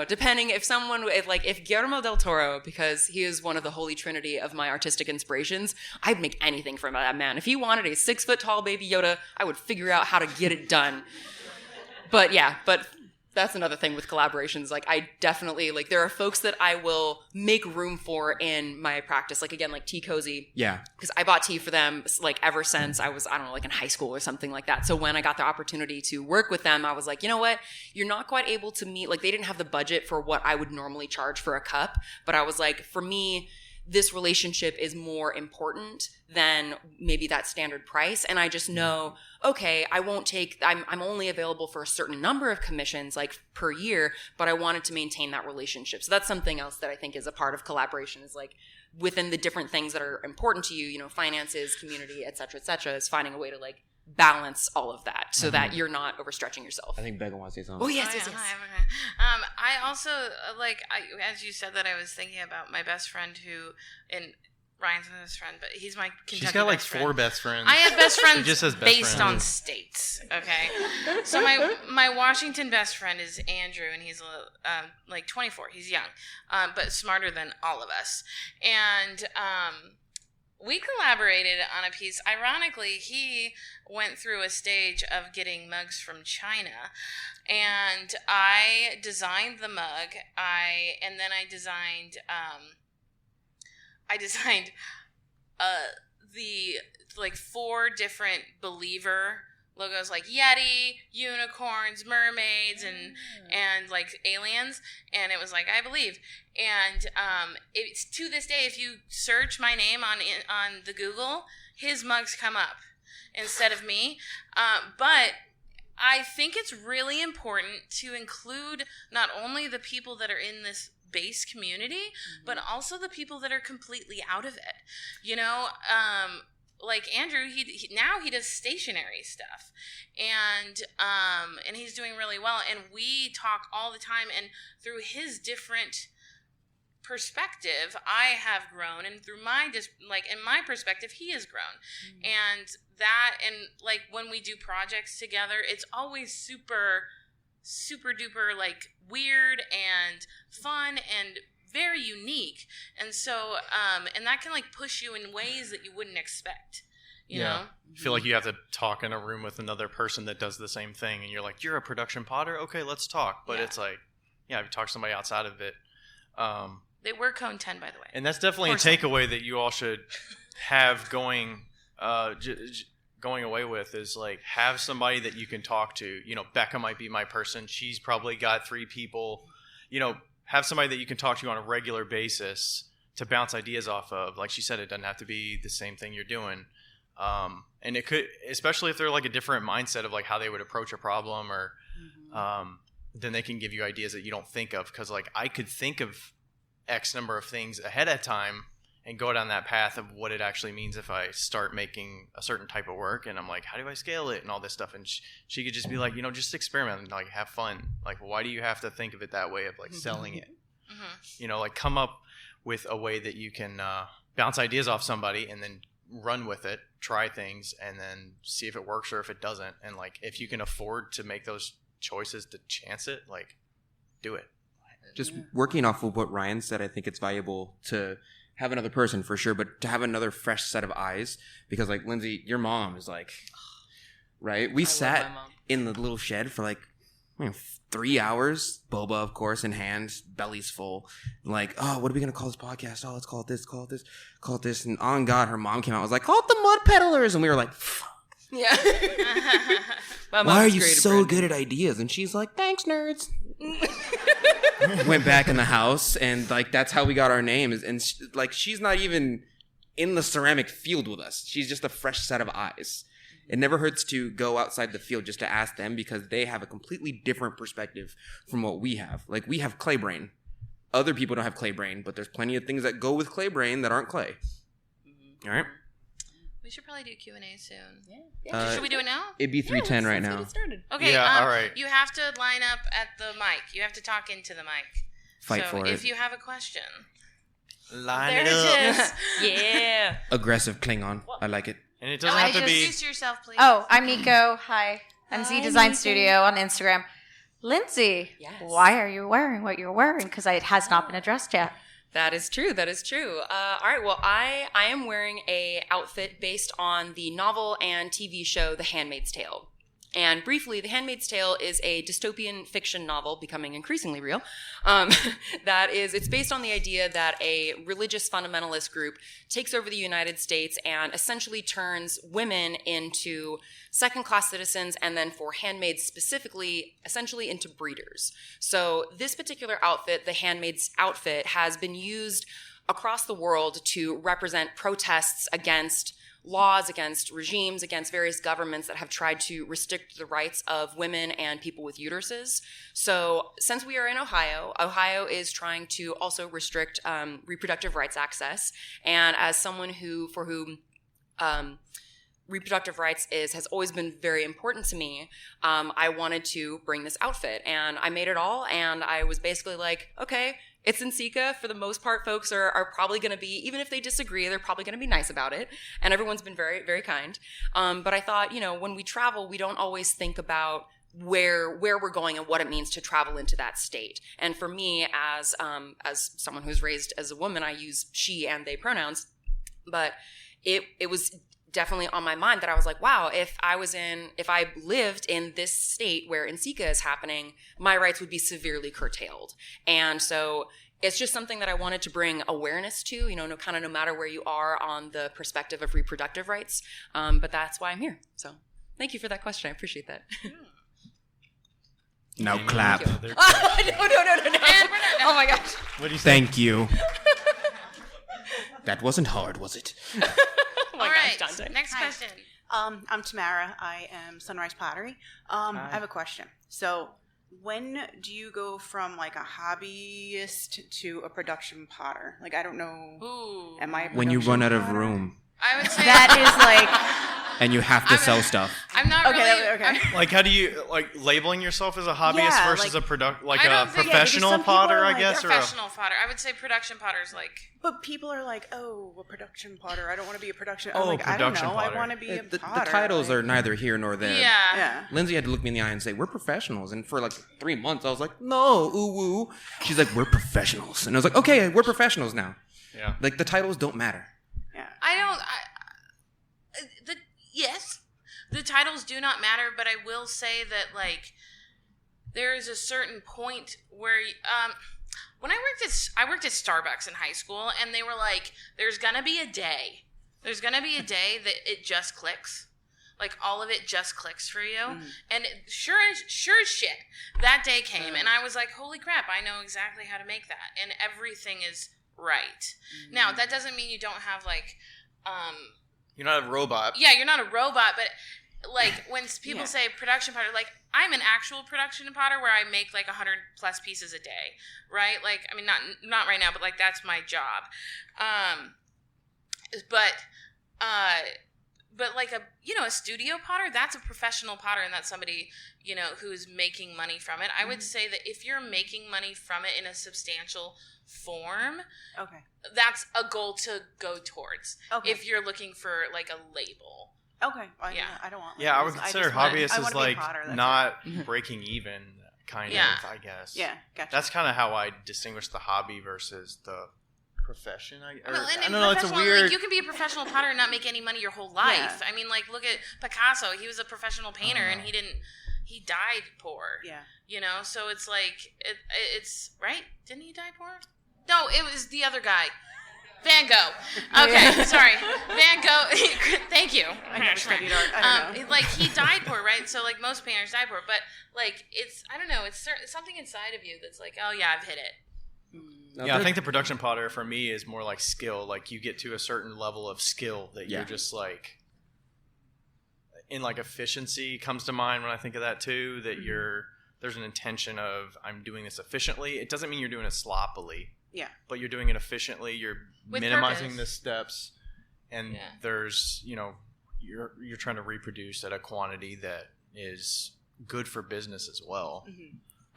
depending if Guillermo del Toro, because he is one of the holy trinity of my artistic inspirations, I'd make anything for that man. If he wanted a 6-foot tall Baby Yoda, I would figure out how to get it done. But that's another thing with collaborations. I definitely, there are folks that I will make room for in my practice. Again, Tea Cozy. Yeah. Because I bought tea for them, ever since I was, in high school or something like that. So when I got the opportunity to work with them, I was like, you know what? You're not quite able to meet, they didn't have the budget for what I would normally charge for a cup. But I was like, for me, this relationship is more important than maybe that standard price. And I just know, okay, I'm only available for a certain number of commissions per year, but I wanted to maintain that relationship. So that's something else that I think is a part of collaboration is within the different things that are important to you, finances, community, et cetera, is finding a way to balance all of that so that you're not overstretching yourself. I think Becca wants to say something. Oh, yes. I also as you said that, I was thinking about my best friend and Ryan's my best friend, but he's my Kentucky She's got best friend. 4 best friends. I have best friends It just says best based friend. on states. Okay, so my Washington best friend is Andrew, and he's 24. He's young, but smarter than all of us. And We collaborated on a piece. Ironically, he went through a stage of getting mugs from China, and I designed the mug. I designed the like 4 different believer logos, like Yeti, unicorns, mermaids, and like aliens, and it was like I believe. And it's to this day, if you search my name on the Google, his mugs come up instead of me. But I think it's really important to include not only the people that are in this base community, but also the people that are completely out of it. You know, like Andrew, he now he does stationary stuff, and he's doing really well. And we talk all the time, and through his different perspective, I have grown, and through my in my perspective, he has grown. And that, and like when we do projects together, it's always super duper like weird and fun and very unique. And so and that can like push you in ways that you wouldn't expect, you know. I feel like you have to talk in a room with another person that does the same thing, and you're like, you're a production potter, okay, let's talk. But it's like, if you talk to somebody outside of it, they were Cone 10, by the way. And that's definitely a takeaway that you all should have going away with, is like, have somebody that you can talk to. You know, Becca might be my person. She's probably got 3 people. You know, have somebody that you can talk to on a regular basis to bounce ideas off of. Like she said, it doesn't have to be the same thing you're doing. And it could, especially if they're like a different mindset of like how they would approach a problem, or then they can give you ideas that you don't think of. Because like I could think of X number of things ahead of time and go down that path of what it actually means if I start making a certain type of work. And I'm like, how do I scale it and all this stuff? And she could just be like, you know, just experiment and like have fun. Like, why do you have to think of it that way of like selling it? You know, like come up with a way that you can bounce ideas off somebody and then run with it, try things, and then see if it works or if it doesn't. And like, if you can afford to make those choices to chance it, like do it. Just working off of what Ryan said, I think it's valuable to have another person for sure, but to have another fresh set of eyes, because like Lindsey, your mom is like, right? We sat in the little shed for like 3 hours, boba of course in hand, bellies full, like, oh, what are we gonna call this podcast? Oh, let's call it this, call it this. And on God, her mom came out and was like, call it the Mud Peddlers, and we were like, fuck. Yeah. Why are you so good at ideas? And she's like, thanks, nerds. Went back in the house, and like that's how we got our names. And like she's not even in the ceramic field with us. She's just a fresh set of eyes. It never hurts to go outside the field just to ask them, because they have a completely different perspective from what we have. Like we have clay brain. Other people don't have clay brain, but there's plenty of things that go with clay brain that aren't clay. All right. We should probably do Q&A soon. Yeah. Should we do it now? It'd be 3:10 right now. Okay. Yeah, all right. You have to line up at the mic. You have to talk into the mic. Fight for it. If you have a question, line there it up. it is. Yeah. Aggressive Klingon. I like it. And it doesn't have to be. Introduce yourself, please. Oh, I'm Nico. Hi. NC Design Studio on Instagram. Lindsey, why are you wearing what you're wearing? Because it has not been addressed yet. That is true. All right. Well, I am wearing a outfit based on the novel and TV show The Handmaid's Tale. And briefly, The Handmaid's Tale is a dystopian fiction novel, becoming increasingly real. It's based on the idea that a religious fundamentalist group takes over the United States and essentially turns women into second-class citizens, and then for handmaids specifically, essentially into breeders. So this particular outfit, the Handmaid's outfit, has been used across the world to represent protests against laws, against regimes, against various governments that have tried to restrict the rights of women and people with uteruses. So since we are in Ohio is trying to also restrict reproductive rights access. And as someone for whom reproductive rights has always been very important to me, I wanted to bring this outfit. And I made it all, and I was basically like, okay, it's NCECA. For the most part, folks are probably going to be, even if they disagree, they're probably going to be nice about it. And everyone's been very, very kind. But I thought, when we travel, we don't always think about where we're going and what it means to travel into that state. And for me, as someone who's raised as a woman, I use she and they pronouns. But it was definitely on my mind that I was like, wow, if I lived in this state where NCECA is happening, my rights would be severely curtailed. And so it's just something that I wanted to bring awareness to, no matter where you are on the perspective of reproductive rights. But that's why I'm here. So thank you for that question. I appreciate that. Now clap. No. Oh my gosh. What do you say? Thank you. That wasn't hard, was it? Oh my All right, gosh, Donte. next question. I'm Tamara. I am Sunrise Pottery. I have a question. So, when do you go from like a hobbyist to a production potter? Like, I don't know. Ooh. Am I a When you run out of production room I would say That is and you have to sell stuff. I'm not Okay, really. okay. I'm- Like, how do you labeling yourself as a hobbyist Yeah, versus like- I a don't think- professional because some people potter? are I like guess, or professional potter. I would say production potter's like. But people are like, oh, a production potter. I don't want to be a production. Oh, I'm like, I don't production know. potter. I want to be a The potter. titles like, are neither here nor there. Yeah. Yeah. Lindsay had to look me in the eye and say, "We're professionals." And for like 3 months, I was like, "No, ooh woo." She's like, "We're professionals," and I was like, "Okay, we're professionals now." yeah. Like the titles don't matter. Yeah. I don't. Yes, the titles do not matter, but I will say that like there is a certain point where when I worked at Starbucks in high school, and they were like, "There's gonna be a day that it just clicks." Like all of it just clicks for you, and sure as shit, that day came, and I was like, "Holy crap! I know exactly how to make that, and everything is right." Now that doesn't mean you don't have like, You're not a robot. yeah, you're not a robot, but like when people Yeah. say production potter, like I'm an actual production potter where I make like 100+ pieces a day, right? Like I mean, not right now, but like that's my job, But like a studio potter, that's a professional potter, and that's somebody who's making money from it. I would say that if you're making money from it in a substantial form, Okay. that's a goal to go towards. Okay. If you're looking for like a label, Okay. Yeah. I don't want. Yeah, I would labels. consider just want- hobbyist I as wanna be a like potter, that's not breaking even, kind Yeah. of, I guess. it. Yeah. Gotcha. That's kind of how I distinguish the hobby versus the profession. I Well, and don't know. It's a professional, weird. Like, you can be a professional potter and not make any money your whole life. Yeah. I mean, like look at Picasso. He was a professional painter, and he died poor. Yeah. So it's like it's right. Didn't he die poor? No, it was the other guy. Van Gogh. Okay, sorry. Van Gogh. Thank you. I never studied art. I don't know. Like he died poor, right? So like most painters die poor, but like I don't know. It's something inside of you that's like, oh yeah, I've hit it. Yeah, I think the production potter for me is more like skill. Like you get to a certain level of skill that you're just like, in like efficiency comes to mind when I think of that too. That there's an intention of I'm doing this efficiently. It doesn't mean you're doing it sloppily. Yeah. But you're doing it efficiently. You're With minimizing purpose. the steps, and Yeah. there's you're trying to reproduce at a quantity that is good for business as well.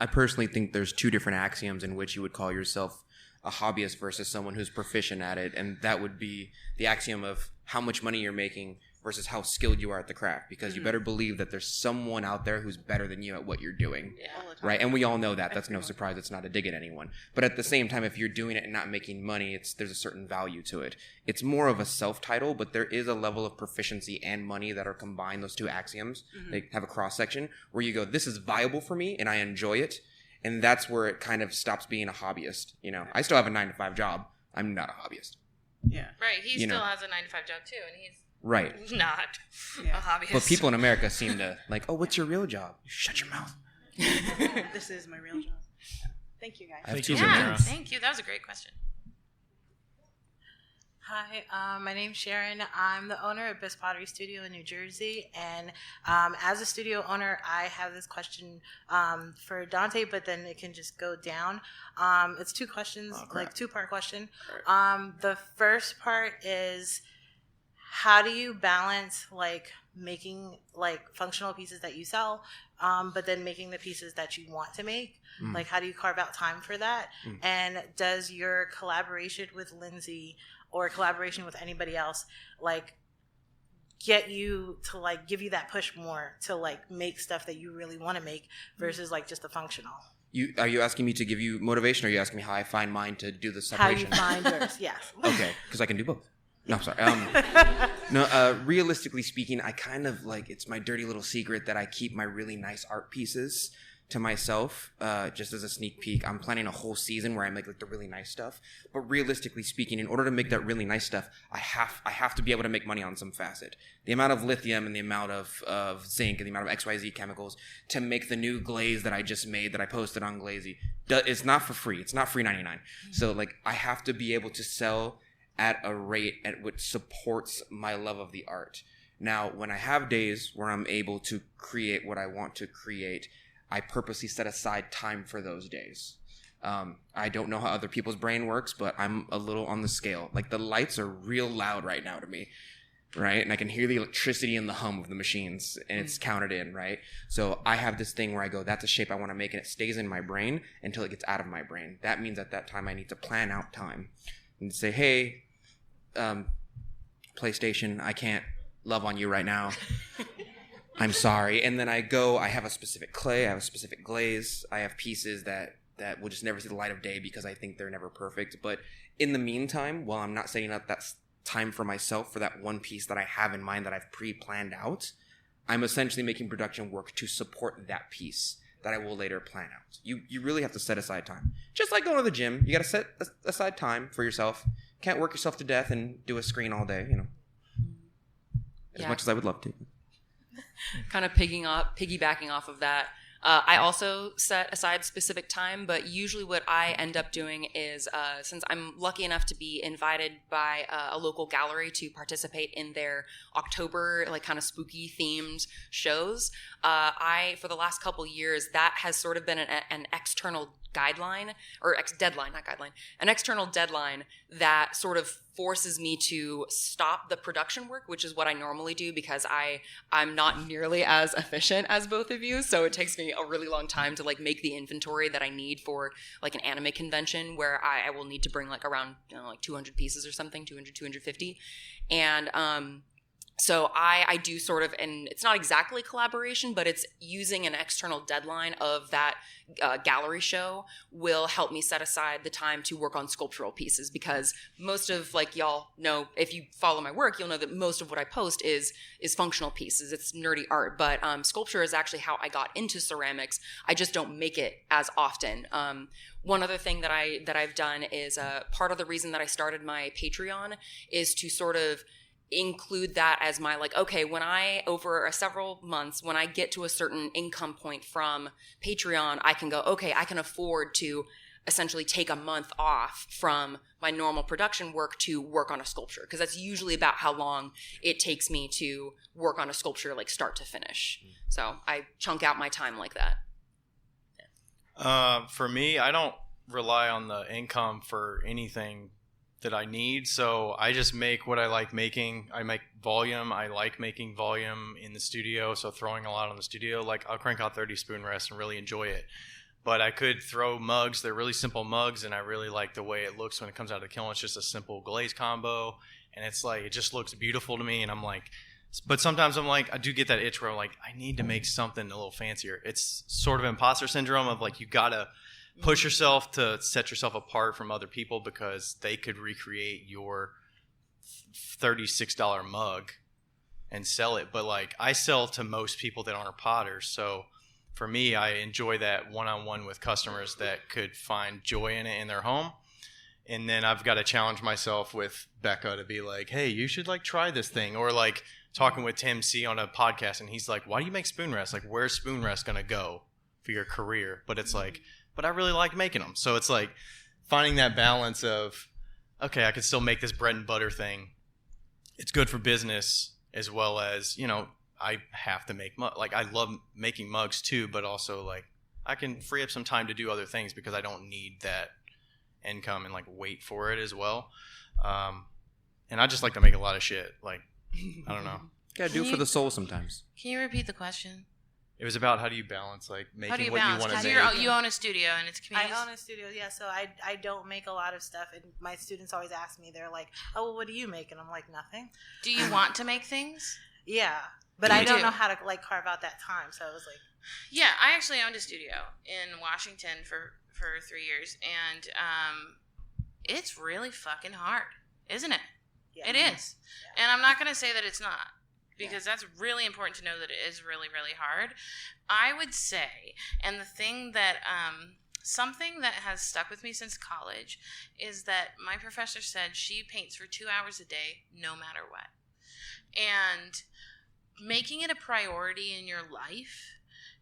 I personally think there's two different axioms in which you would call yourself a hobbyist versus someone who's proficient at it, and that would be the axiom of how much money you're making versus how skilled you are at the craft, because you better believe that there's someone out there who's better than you at what you're doing. Yeah. All the time. Right, and we all know that. That's no surprise. It's not a dig at anyone. But at the same time, if you're doing it and not making money, there's a certain value to it. It's more of a self-title, but there is a level of proficiency and money that are combined, those two axioms. They have a cross-section where you go, this is viable for me, and I enjoy it. And that's where it kind of stops being a hobbyist. I still have a 9-to-5 job. I'm not a hobbyist. Yeah. Right. He You still know. has a 9-to-5 job too, and he's Right. not Yeah. a hobbyist. But people in America seem to like, oh, what's your real job? Shut your mouth. This is my real job. Thank you, guys. I have Thank two you, real Yeah, Samara. jobs. thank you. That was a great question. Hi, my name's Sharon. I'm the owner of Best Pottery Studio in New Jersey, and as a studio owner, I have this question for Donte, but then it can just go down. It's two questions, like two-part question. The first part is, how do you balance like making like functional pieces that you sell, but then making the pieces that you want to make? Like, how do you carve out time for that? And does your collaboration with Lindsey or collaboration with anybody else like get you to like give you that push more to like make stuff that you really want to make versus like just the functional? Are you asking me to give you motivation, or are you asking me how I find mine to do the How you separation? find yours? Yes. Okay, because I can do both. No, I'm sorry. Realistically speaking, I kind of like, it's my dirty little secret that I keep my really nice art pieces to myself, just as a sneak peek. I'm planning a whole season where I make like the really nice stuff. But realistically speaking, in order to make that really nice stuff, I have to be able to make money on some facet. The amount of lithium and the amount of zinc and the amount of XYZ chemicals to make the new glaze that I just made that I posted on Glazy, it's not for free. It's not free 99. So like I have to be able to sell at a rate at which supports my love of the art. Now, when I have days where I'm able to create what I want to create, I purposely set aside time for those days. I don't know how other people's brain works, but I'm a little on the scale. Like the lights are real loud right now to me, right? And I can hear the electricity and the hum of the machines, and it's counted in, right? So I have this thing where I go, that's a shape I want to make, and it stays in my brain until it gets out of my brain. That means at that time I need to plan out time and say, hey, PlayStation, I can't love on you right now. I'm sorry. And then I have a specific clay, I have a specific glaze, I have pieces that will just never see the light of day because I think they're never perfect. But in the meantime, while I'm not setting up that time for myself for that one piece that I have in mind that I've pre-planned out, I'm essentially making production work to support that piece that I will later plan out. You really have to set aside time. Just like going to the gym, you got to set aside time for yourself. Can't work yourself to death and do a screen all day, as much as I would love to. Kind of piggybacking off of that, I also set aside specific time, but usually what I end up doing is, since I'm lucky enough to be invited by a local gallery to participate in their October, like kind of spooky themed shows, for the last couple years, that has sort of been an external guideline, or an external deadline that sort of forces me to stop the production work, which is what I normally do because I'm not nearly as efficient as both of you. So it takes me a really long time to like make the inventory that I need for like an anime convention where I will need to bring like around, like 200 pieces or something, 200, 250. And, so I do sort of, and it's not exactly collaboration, but it's using an external deadline of that gallery show will help me set aside the time to work on sculptural pieces, because most of, like, y'all know, if you follow my work, you'll know that most of what I post is functional pieces. It's nerdy art, but sculpture is actually how I got into ceramics. I just don't make it as often. One other thing that I've done is part of the reason that I started my Patreon is to sort of include that as my, like, okay, when over several months, when I get to a certain income point from Patreon, I can go, okay, I can afford to essentially take a month off from my normal production work to work on a sculpture, because that's usually about how long it takes me to work on a sculpture, like start to finish. So I chunk out my time like that. For me, I don't rely on the income for anything that I need, so I just make what I like making. I make volume. I like making volume in the studio, so throwing a lot on the studio. Like, I'll crank out 30 spoon rests and really enjoy it. But I could throw mugs. They're really simple mugs, and I really like the way it looks when it comes out of the kiln. It's just a simple glaze combo, and it's like, it just looks beautiful to me, and I'm like, but sometimes I'm like, I do get that itch where I'm like, I need to make something a little fancier. It's sort of imposter syndrome of like, you gotta push yourself to set yourself apart from other people because they could recreate your $36 mug and sell it. But like, I sell to most people that aren't potters. So for me, I enjoy that one-on-one with customers that could find joy in it in their home. And then I've got to challenge myself with Becca to be like, hey, you should like try this thing. Or like talking with Tim C on a podcast, and he's like, why do you make spoon rests? Like, where's spoon rest going to go for your career? But it's like, but I really like making them. So it's like finding that balance of, okay, I can still make this bread and butter thing. It's good for business as well as, I have to make mugs. Like, I love making mugs too, but also like I can free up some time to do other things because I don't need that income and like wait for it as well. And I just like to make a lot of shit. Like, I don't know. Gotta do it for the soul sometimes. Can you repeat the question? It was about how do you balance like making what you want to make. You own a studio and it's community. I own a studio, yeah. So I don't make a lot of stuff, and my students always ask me. They're like, "Oh, well, what do you make?" And I'm like, "Nothing." Do you want to make things? Yeah, but I don't know how to like carve out that time. So I was like, yeah, I actually owned a studio in Washington for 3 years, and it's really fucking hard, isn't it? Yeah. It is. And I'm not going to say that it's not, because that's really important to know that it is really, really hard. I would say, and the thing that, something that has stuck with me since college is that my professor said she paints for 2 hours a day, no matter what. And making it a priority in your life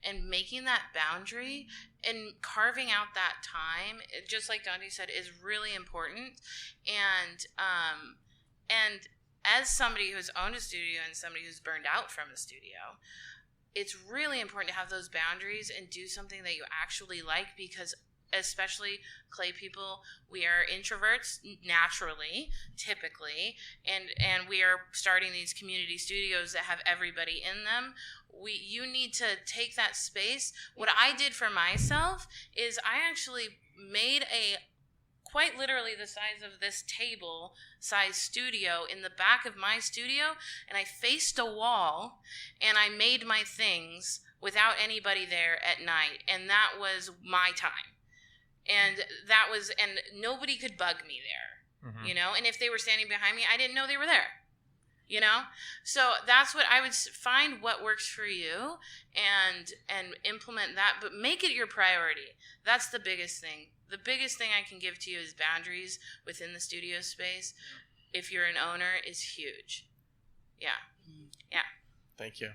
and making that boundary and carving out that time, just like Donte said, is really important. And as somebody who's owned a studio and somebody who's burned out from the studio, it's really important to have those boundaries and do something that you actually like, because especially clay people, we are introverts naturally, typically, and we are starting these community studios that have everybody in them. You need to take that space. What I did for myself is I actually made a quite literally the size of this table size studio in the back of my studio, and I faced a wall and I made my things without anybody there at night, and that was my time. And nobody could bug me there, you know? And if they were standing behind me, I didn't know they were there, you know? So that's what I would find, what works for you, and implement that, but make it your priority. That's the biggest thing. The biggest thing I can give to you is boundaries within the studio space. If you're an owner, is huge. Yeah. Yeah. Thank you.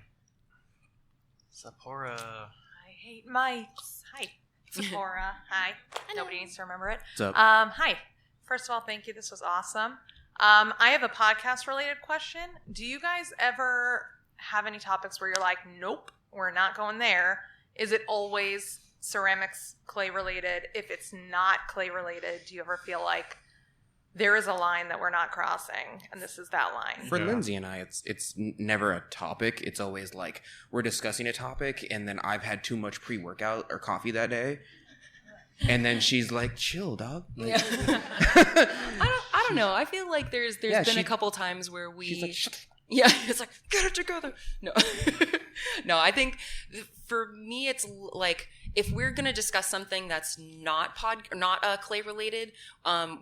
Sappora. I hate mics. Hi. Sephora. Hi. Nobody needs to remember it. What's up? Hi. First of all, thank you. This was awesome. I have a podcast-related question. Do you guys ever have any topics where you're like, nope, we're not going there? Is it always ceramics, clay-related? If it's not clay-related, do you ever feel like there is a line that we're not crossing, and this is that line? For Lindsey and I, it's never a topic. It's always like we're discussing a topic, and then I've had too much pre-workout or coffee that day, and then she's like, "Chill, dog." Like, I don't know. I feel like there's been a couple times where she's like, "Shut yeah, it's like, get it together. No, no, I think for me, it's like, if we're going to discuss something that's not clay related,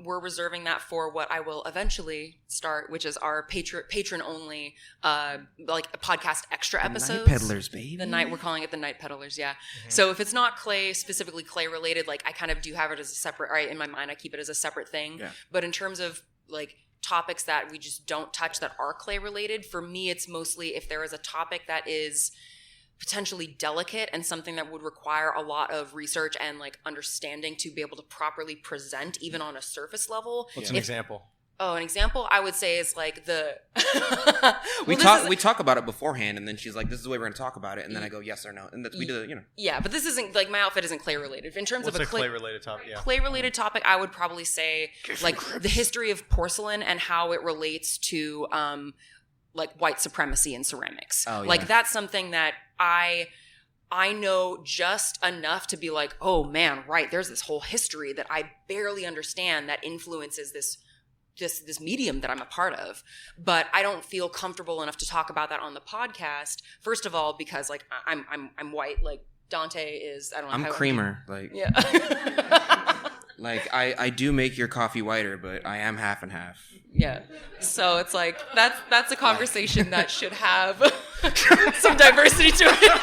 we're reserving that for what I will eventually start, which is our patron only, like a podcast extra episodes. Night Peddlers, baby. We're calling it the Night Peddlers. Yeah. Mm-hmm. So if it's not specifically clay related, like I kind of do have it as a separate, right? In my mind, I keep it as a separate thing. Yeah. But in terms of like topics that we just don't touch that are clay related, for me, it's mostly if there is a topic that is potentially delicate and something that would require a lot of research and like understanding to be able to properly present even on a surface level. What's an example? Oh, an example I would say is like the we talk about it beforehand, and then she's like, "This is the way we're going to talk about it," and then I go, "Yes or no," and we do, you know. Yeah, but this isn't like my outfit isn't clay related. In terms What's of a clay related topic, yeah. Clay related topic, I would probably say like the history of porcelain and how it relates to like white supremacy in ceramics. Oh, yeah. Like that's something that I know just enough to be like, oh man, right, there's this whole history that I barely understand that influences this medium that I'm a part of, but I don't feel comfortable enough to talk about that on the podcast. First of all, because like I'm white, like Donte is, I don't know. I'm creamer, like yeah. Like I do make your coffee whiter, but I am half and half. Yeah. So it's like that's a conversation that should have some diversity to it.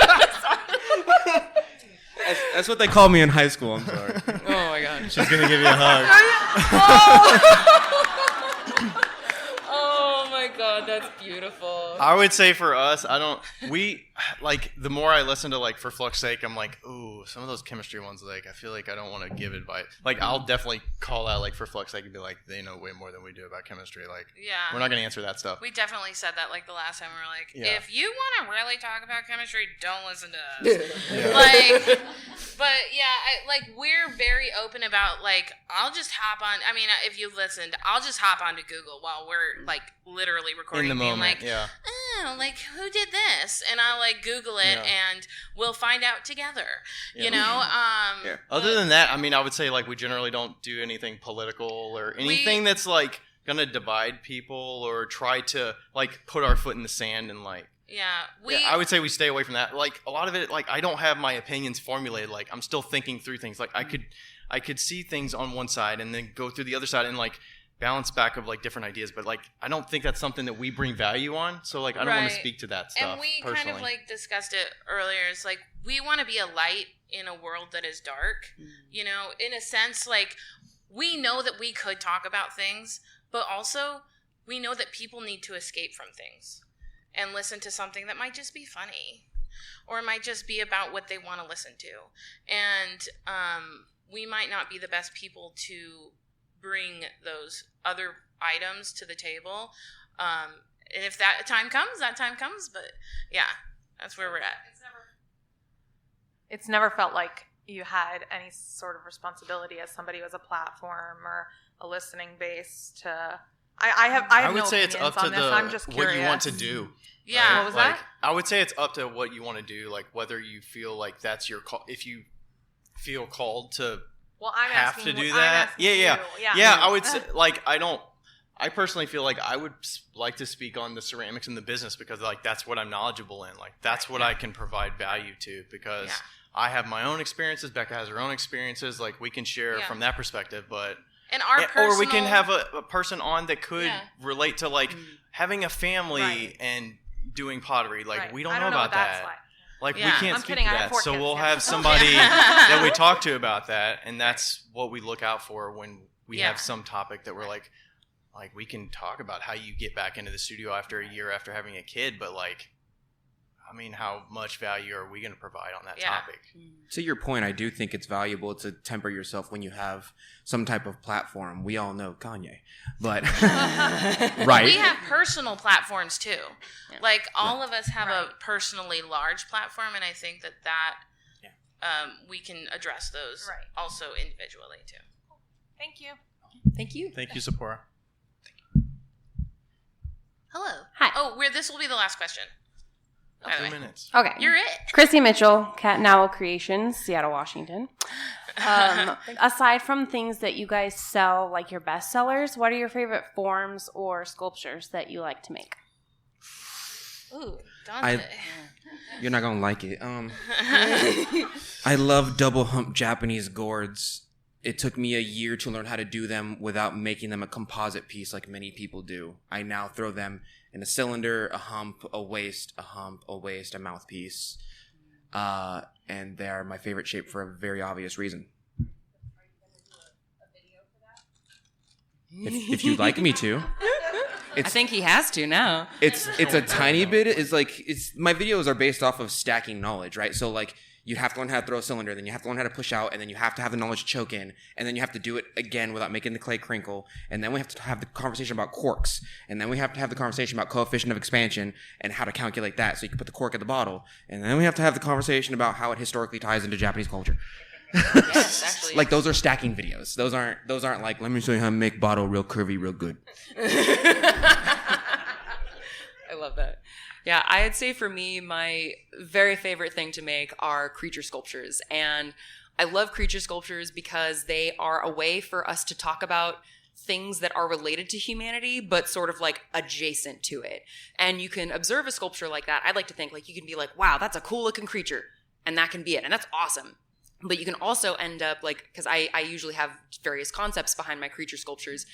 That's what they called me in high school. I'm sorry. Oh my god. She's gonna give you a hug. Oh my god, that's beautiful. I would say for us, the more I listen to like For Flux's Sake, I'm like, ooh, some of those chemistry ones, like I feel like I don't want to give advice. Like I'll definitely call out like For Flux's Sake and be like, they know way more than we do about chemistry. Like, yeah, we're not gonna answer that stuff. We definitely said that like the last time. We were like, if you want to really talk about chemistry, don't listen to us. Like, but yeah, we're very open about like, I'll just hop on. I mean, if you listened, I'll just hop onto Google while we're like literally recording. In the moment, like, oh, like who did this? And I'll like Google it, and we'll find out together. Yeah. You know. Other than that, I mean, I would say like we generally don't do anything political or anything that's like gonna divide people or try to like put our foot in the sand and like. I would say we stay away from that. Like a lot of it, like I don't have my opinions formulated. Like I'm still thinking through things. Like I could see things on one side and then go through the other side and like balance back of like different ideas, but like I don't think that's something that we bring value on. So like I don't want to speak to that stuff. And we personally. kind of like discussed it earlier. It's like we want to be a light in a world that is dark. You know, in a sense, like we know that we could talk about things, but also we know that people need to escape from things and listen to something that might just be funny, or it might just be about what they want to listen to. And we might not be the best people to bring those other items to the table. And if that time comes, But yeah, that's where we're at. It's never felt like you had any sort of responsibility as somebody who has a platform or a listening base to. I would no say it's up opinions to on this. I'm just what you want to curious. do. Yeah. What was like, that? I would say it's up to what you want to do, like whether you feel like that's your call. If you feel called to Well, I'm have asking, to do I'm that, asking yeah. you. I would say like I personally feel like I would like to speak on the ceramics and the business because like that's what I'm knowledgeable in. Like that's what I can provide value to because I have my own experiences. Becca has her own experiences. Like we can share from that perspective, but. And our personal, or we can have a person on that could relate to like having a family Right. and doing pottery. Like Right. we don't I know know about what that's that. like. We Yeah. can't I'm speak kidding, to I have that. 4 So kids, we'll yeah. have somebody that we talk to about that, and that's what we look out for when we have some topic that we're like we can talk about how you get back into the studio after a year after having a kid, but like. I mean, how much value are we going to provide on that topic? To your point, I do think it's valuable to temper yourself when you have some type of platform. We all know Kanye, but right. We have personal platforms too. Like all of us have a personally large platform, and I think that we can address those also individually too. Thank you. Thank you. Thank you, Sephora. Hello. Hi. Oh, this will be the last question. By the 2 way. minutes. Okay. You're it. Chrissy Mitchell, Cat and Owl Creations, Seattle, Washington. Aside from things that you guys sell, like your best sellers, what are your favorite forms or sculptures that you like to make? Ooh, Donte. You're not gonna like it. I love double hump Japanese gourds. It took me a year to learn how to do them without making them a composite piece like many people do. I now throw them in a cylinder, a hump, a waist, a hump, a waist, a mouthpiece. And they are my favorite shape for a very obvious reason. If you'd like me to. I think he has to now. It's a tiny bit. My videos are based off of stacking knowledge, right? So like you have to learn how to throw a cylinder, then you have to learn how to push out, and then you have to have the knowledge to choke in, and then you have to do it again without making the clay crinkle, and then we have to have the conversation about corks, and then we have to have the conversation about coefficient of expansion and how to calculate that so you can put the cork in the bottle, and then we have to have the conversation about how it historically ties into Japanese culture. Yes, actually. Like those are stacking videos. Those aren't like, let me show you how to make bottle real curvy, real good. I love that. Yeah, I'd say for me, my very favorite thing to make are creature sculptures. And I love creature sculptures because they are a way for us to talk about things that are related to humanity, but sort of like adjacent to it. And you can observe a sculpture like that. I'd like to think like you can be like, wow, that's a cool looking creature. And that can be it. And that's awesome. But you can also end up like, because I usually have various concepts behind my creature sculptures.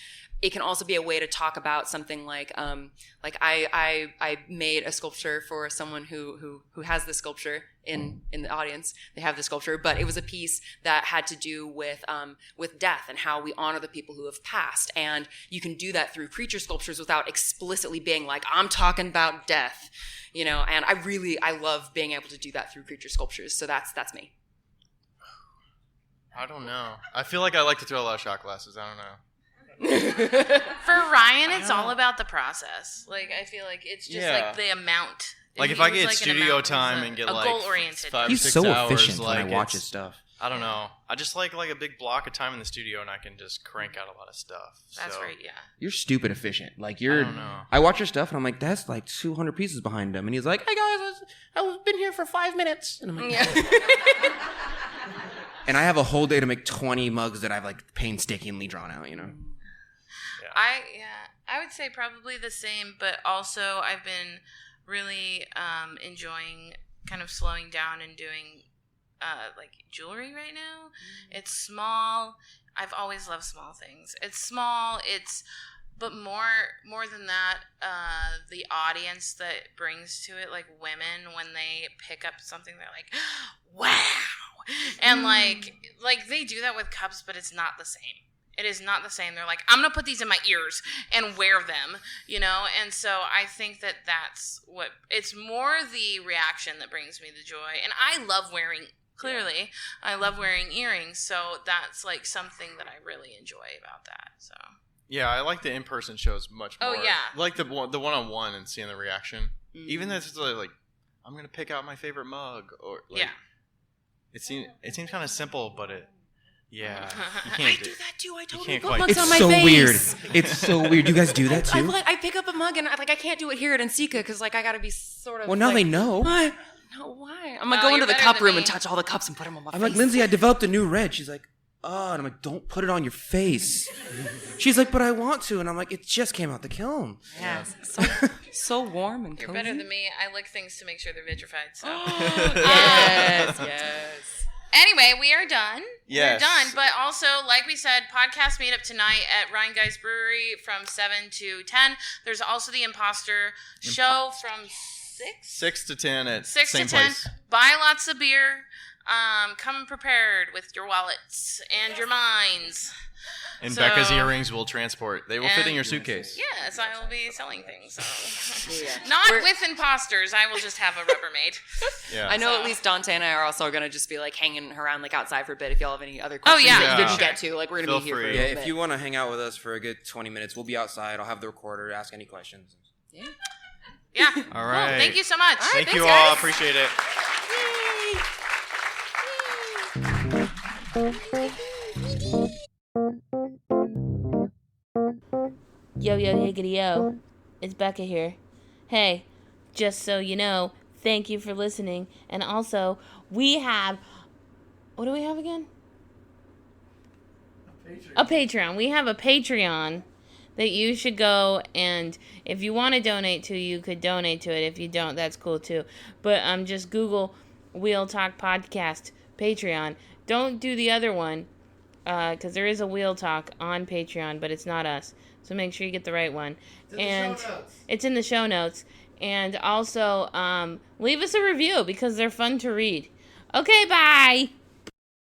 It can also be a way to talk about something like I made a sculpture for someone who has this sculpture in the audience. They have the sculpture, but it was a piece that had to do with death and how we honor the people who have passed. And you can do that through creature sculptures without explicitly being like, I'm talking about death, you know. And I love being able to do that through creature sculptures. So that's me. I don't know. I feel like I like to throw a lot of shot glasses. I don't know. For Ryan, it's all about the process. Like I feel like it's just like the amount. Like if I get studio time and get like goal-oriented. 5 or He's 6 so hours, efficient like when I watch his stuff. I don't know. I just like a big block of time in the studio and I can just crank out a lot of stuff. That's so. right, yeah. You're stupid efficient. Like I don't know. I watch your stuff and I'm like, that's like 200 pieces behind him. And he's like, hey guys, I've been here for 5 minutes. And I'm like, and I have a whole day to make 20 mugs that I've like painstakingly drawn out, you know? I would say probably the same, but also I've been really enjoying kind of slowing down and doing like jewelry right now. It's small. I've always loved small things. It's small. But more than that, the audience that it brings to it, like women, when they pick up something, they're like, wow. And like they do that with cups, but it's not the same. It is not the same. They're like, I'm going to put these in my ears and wear them, And so I think that's what, it's more the reaction that brings me the joy. And I love wearing, clearly, I love wearing earrings. So that's like something that I really enjoy about that. So. Yeah, I like the in-person shows much more. Oh, yeah. I like the one-on-one and seeing the reaction. Mm-hmm. Even if it's like, I'm going to pick out my favorite mug. Or like, yeah. It seems kind of simple, but yeah. I do that too. I totally put it's mugs on my so face. weird. It's so weird. You guys do that too? I pick up a mug and I can't do it here at NCECA because I got to be sort of. Well, now like, they know. What? No, why? I'm going to go into the cup room and touch all the cups and put them on my face. I'm like, Lindsey, I developed a new red. She's like, oh, and I'm like, don't put it on your face. She's like, but I want to, and I'm like, it just came out the kiln. Yeah, so warm and cozy. You're better than me. I lick things to make sure they're vitrified. So. Yes. Anyway, we are done. Yes. We're done. But also, like we said, podcast meetup tonight at Rhine Guys Brewery from 7 to 10. There's also the Imposter show from 6 to 10 at 6 same to 10. place. Buy lots of beer. Come prepared with your wallets and your minds. And Becca's earrings will transport. They will fit in your suitcase. Yes, I will be selling things. So. Not with imposters. I will just have a Rubbermaid. Yeah. I know at least Donte and I are also going to just be like hanging around like outside for a bit if y'all have any other questions that you didn't get to. Like we're going to be here for a bit. If you want to hang out with us for a good 20 minutes, we'll be outside. I'll have the recorder, ask any questions. Yeah. All right. Cool. Thank you so much. Thank thanks, you guys. all. Appreciate it. Yo, higgity yo. It's Becca here. Hey, just so you know, thank you for listening. And also, we have... What do we have again? A Patreon. We have a Patreon that you should go, and if you want to donate to, you could donate to it. If you don't, that's cool too. But just Google Wheel Talk Podcast Patreon. Don't do the other one, because there is a Wheel Talk on Patreon, but it's not us. So make sure you get the right one. It's in the show notes. And also, leave us a review because they're fun to read. Okay, bye.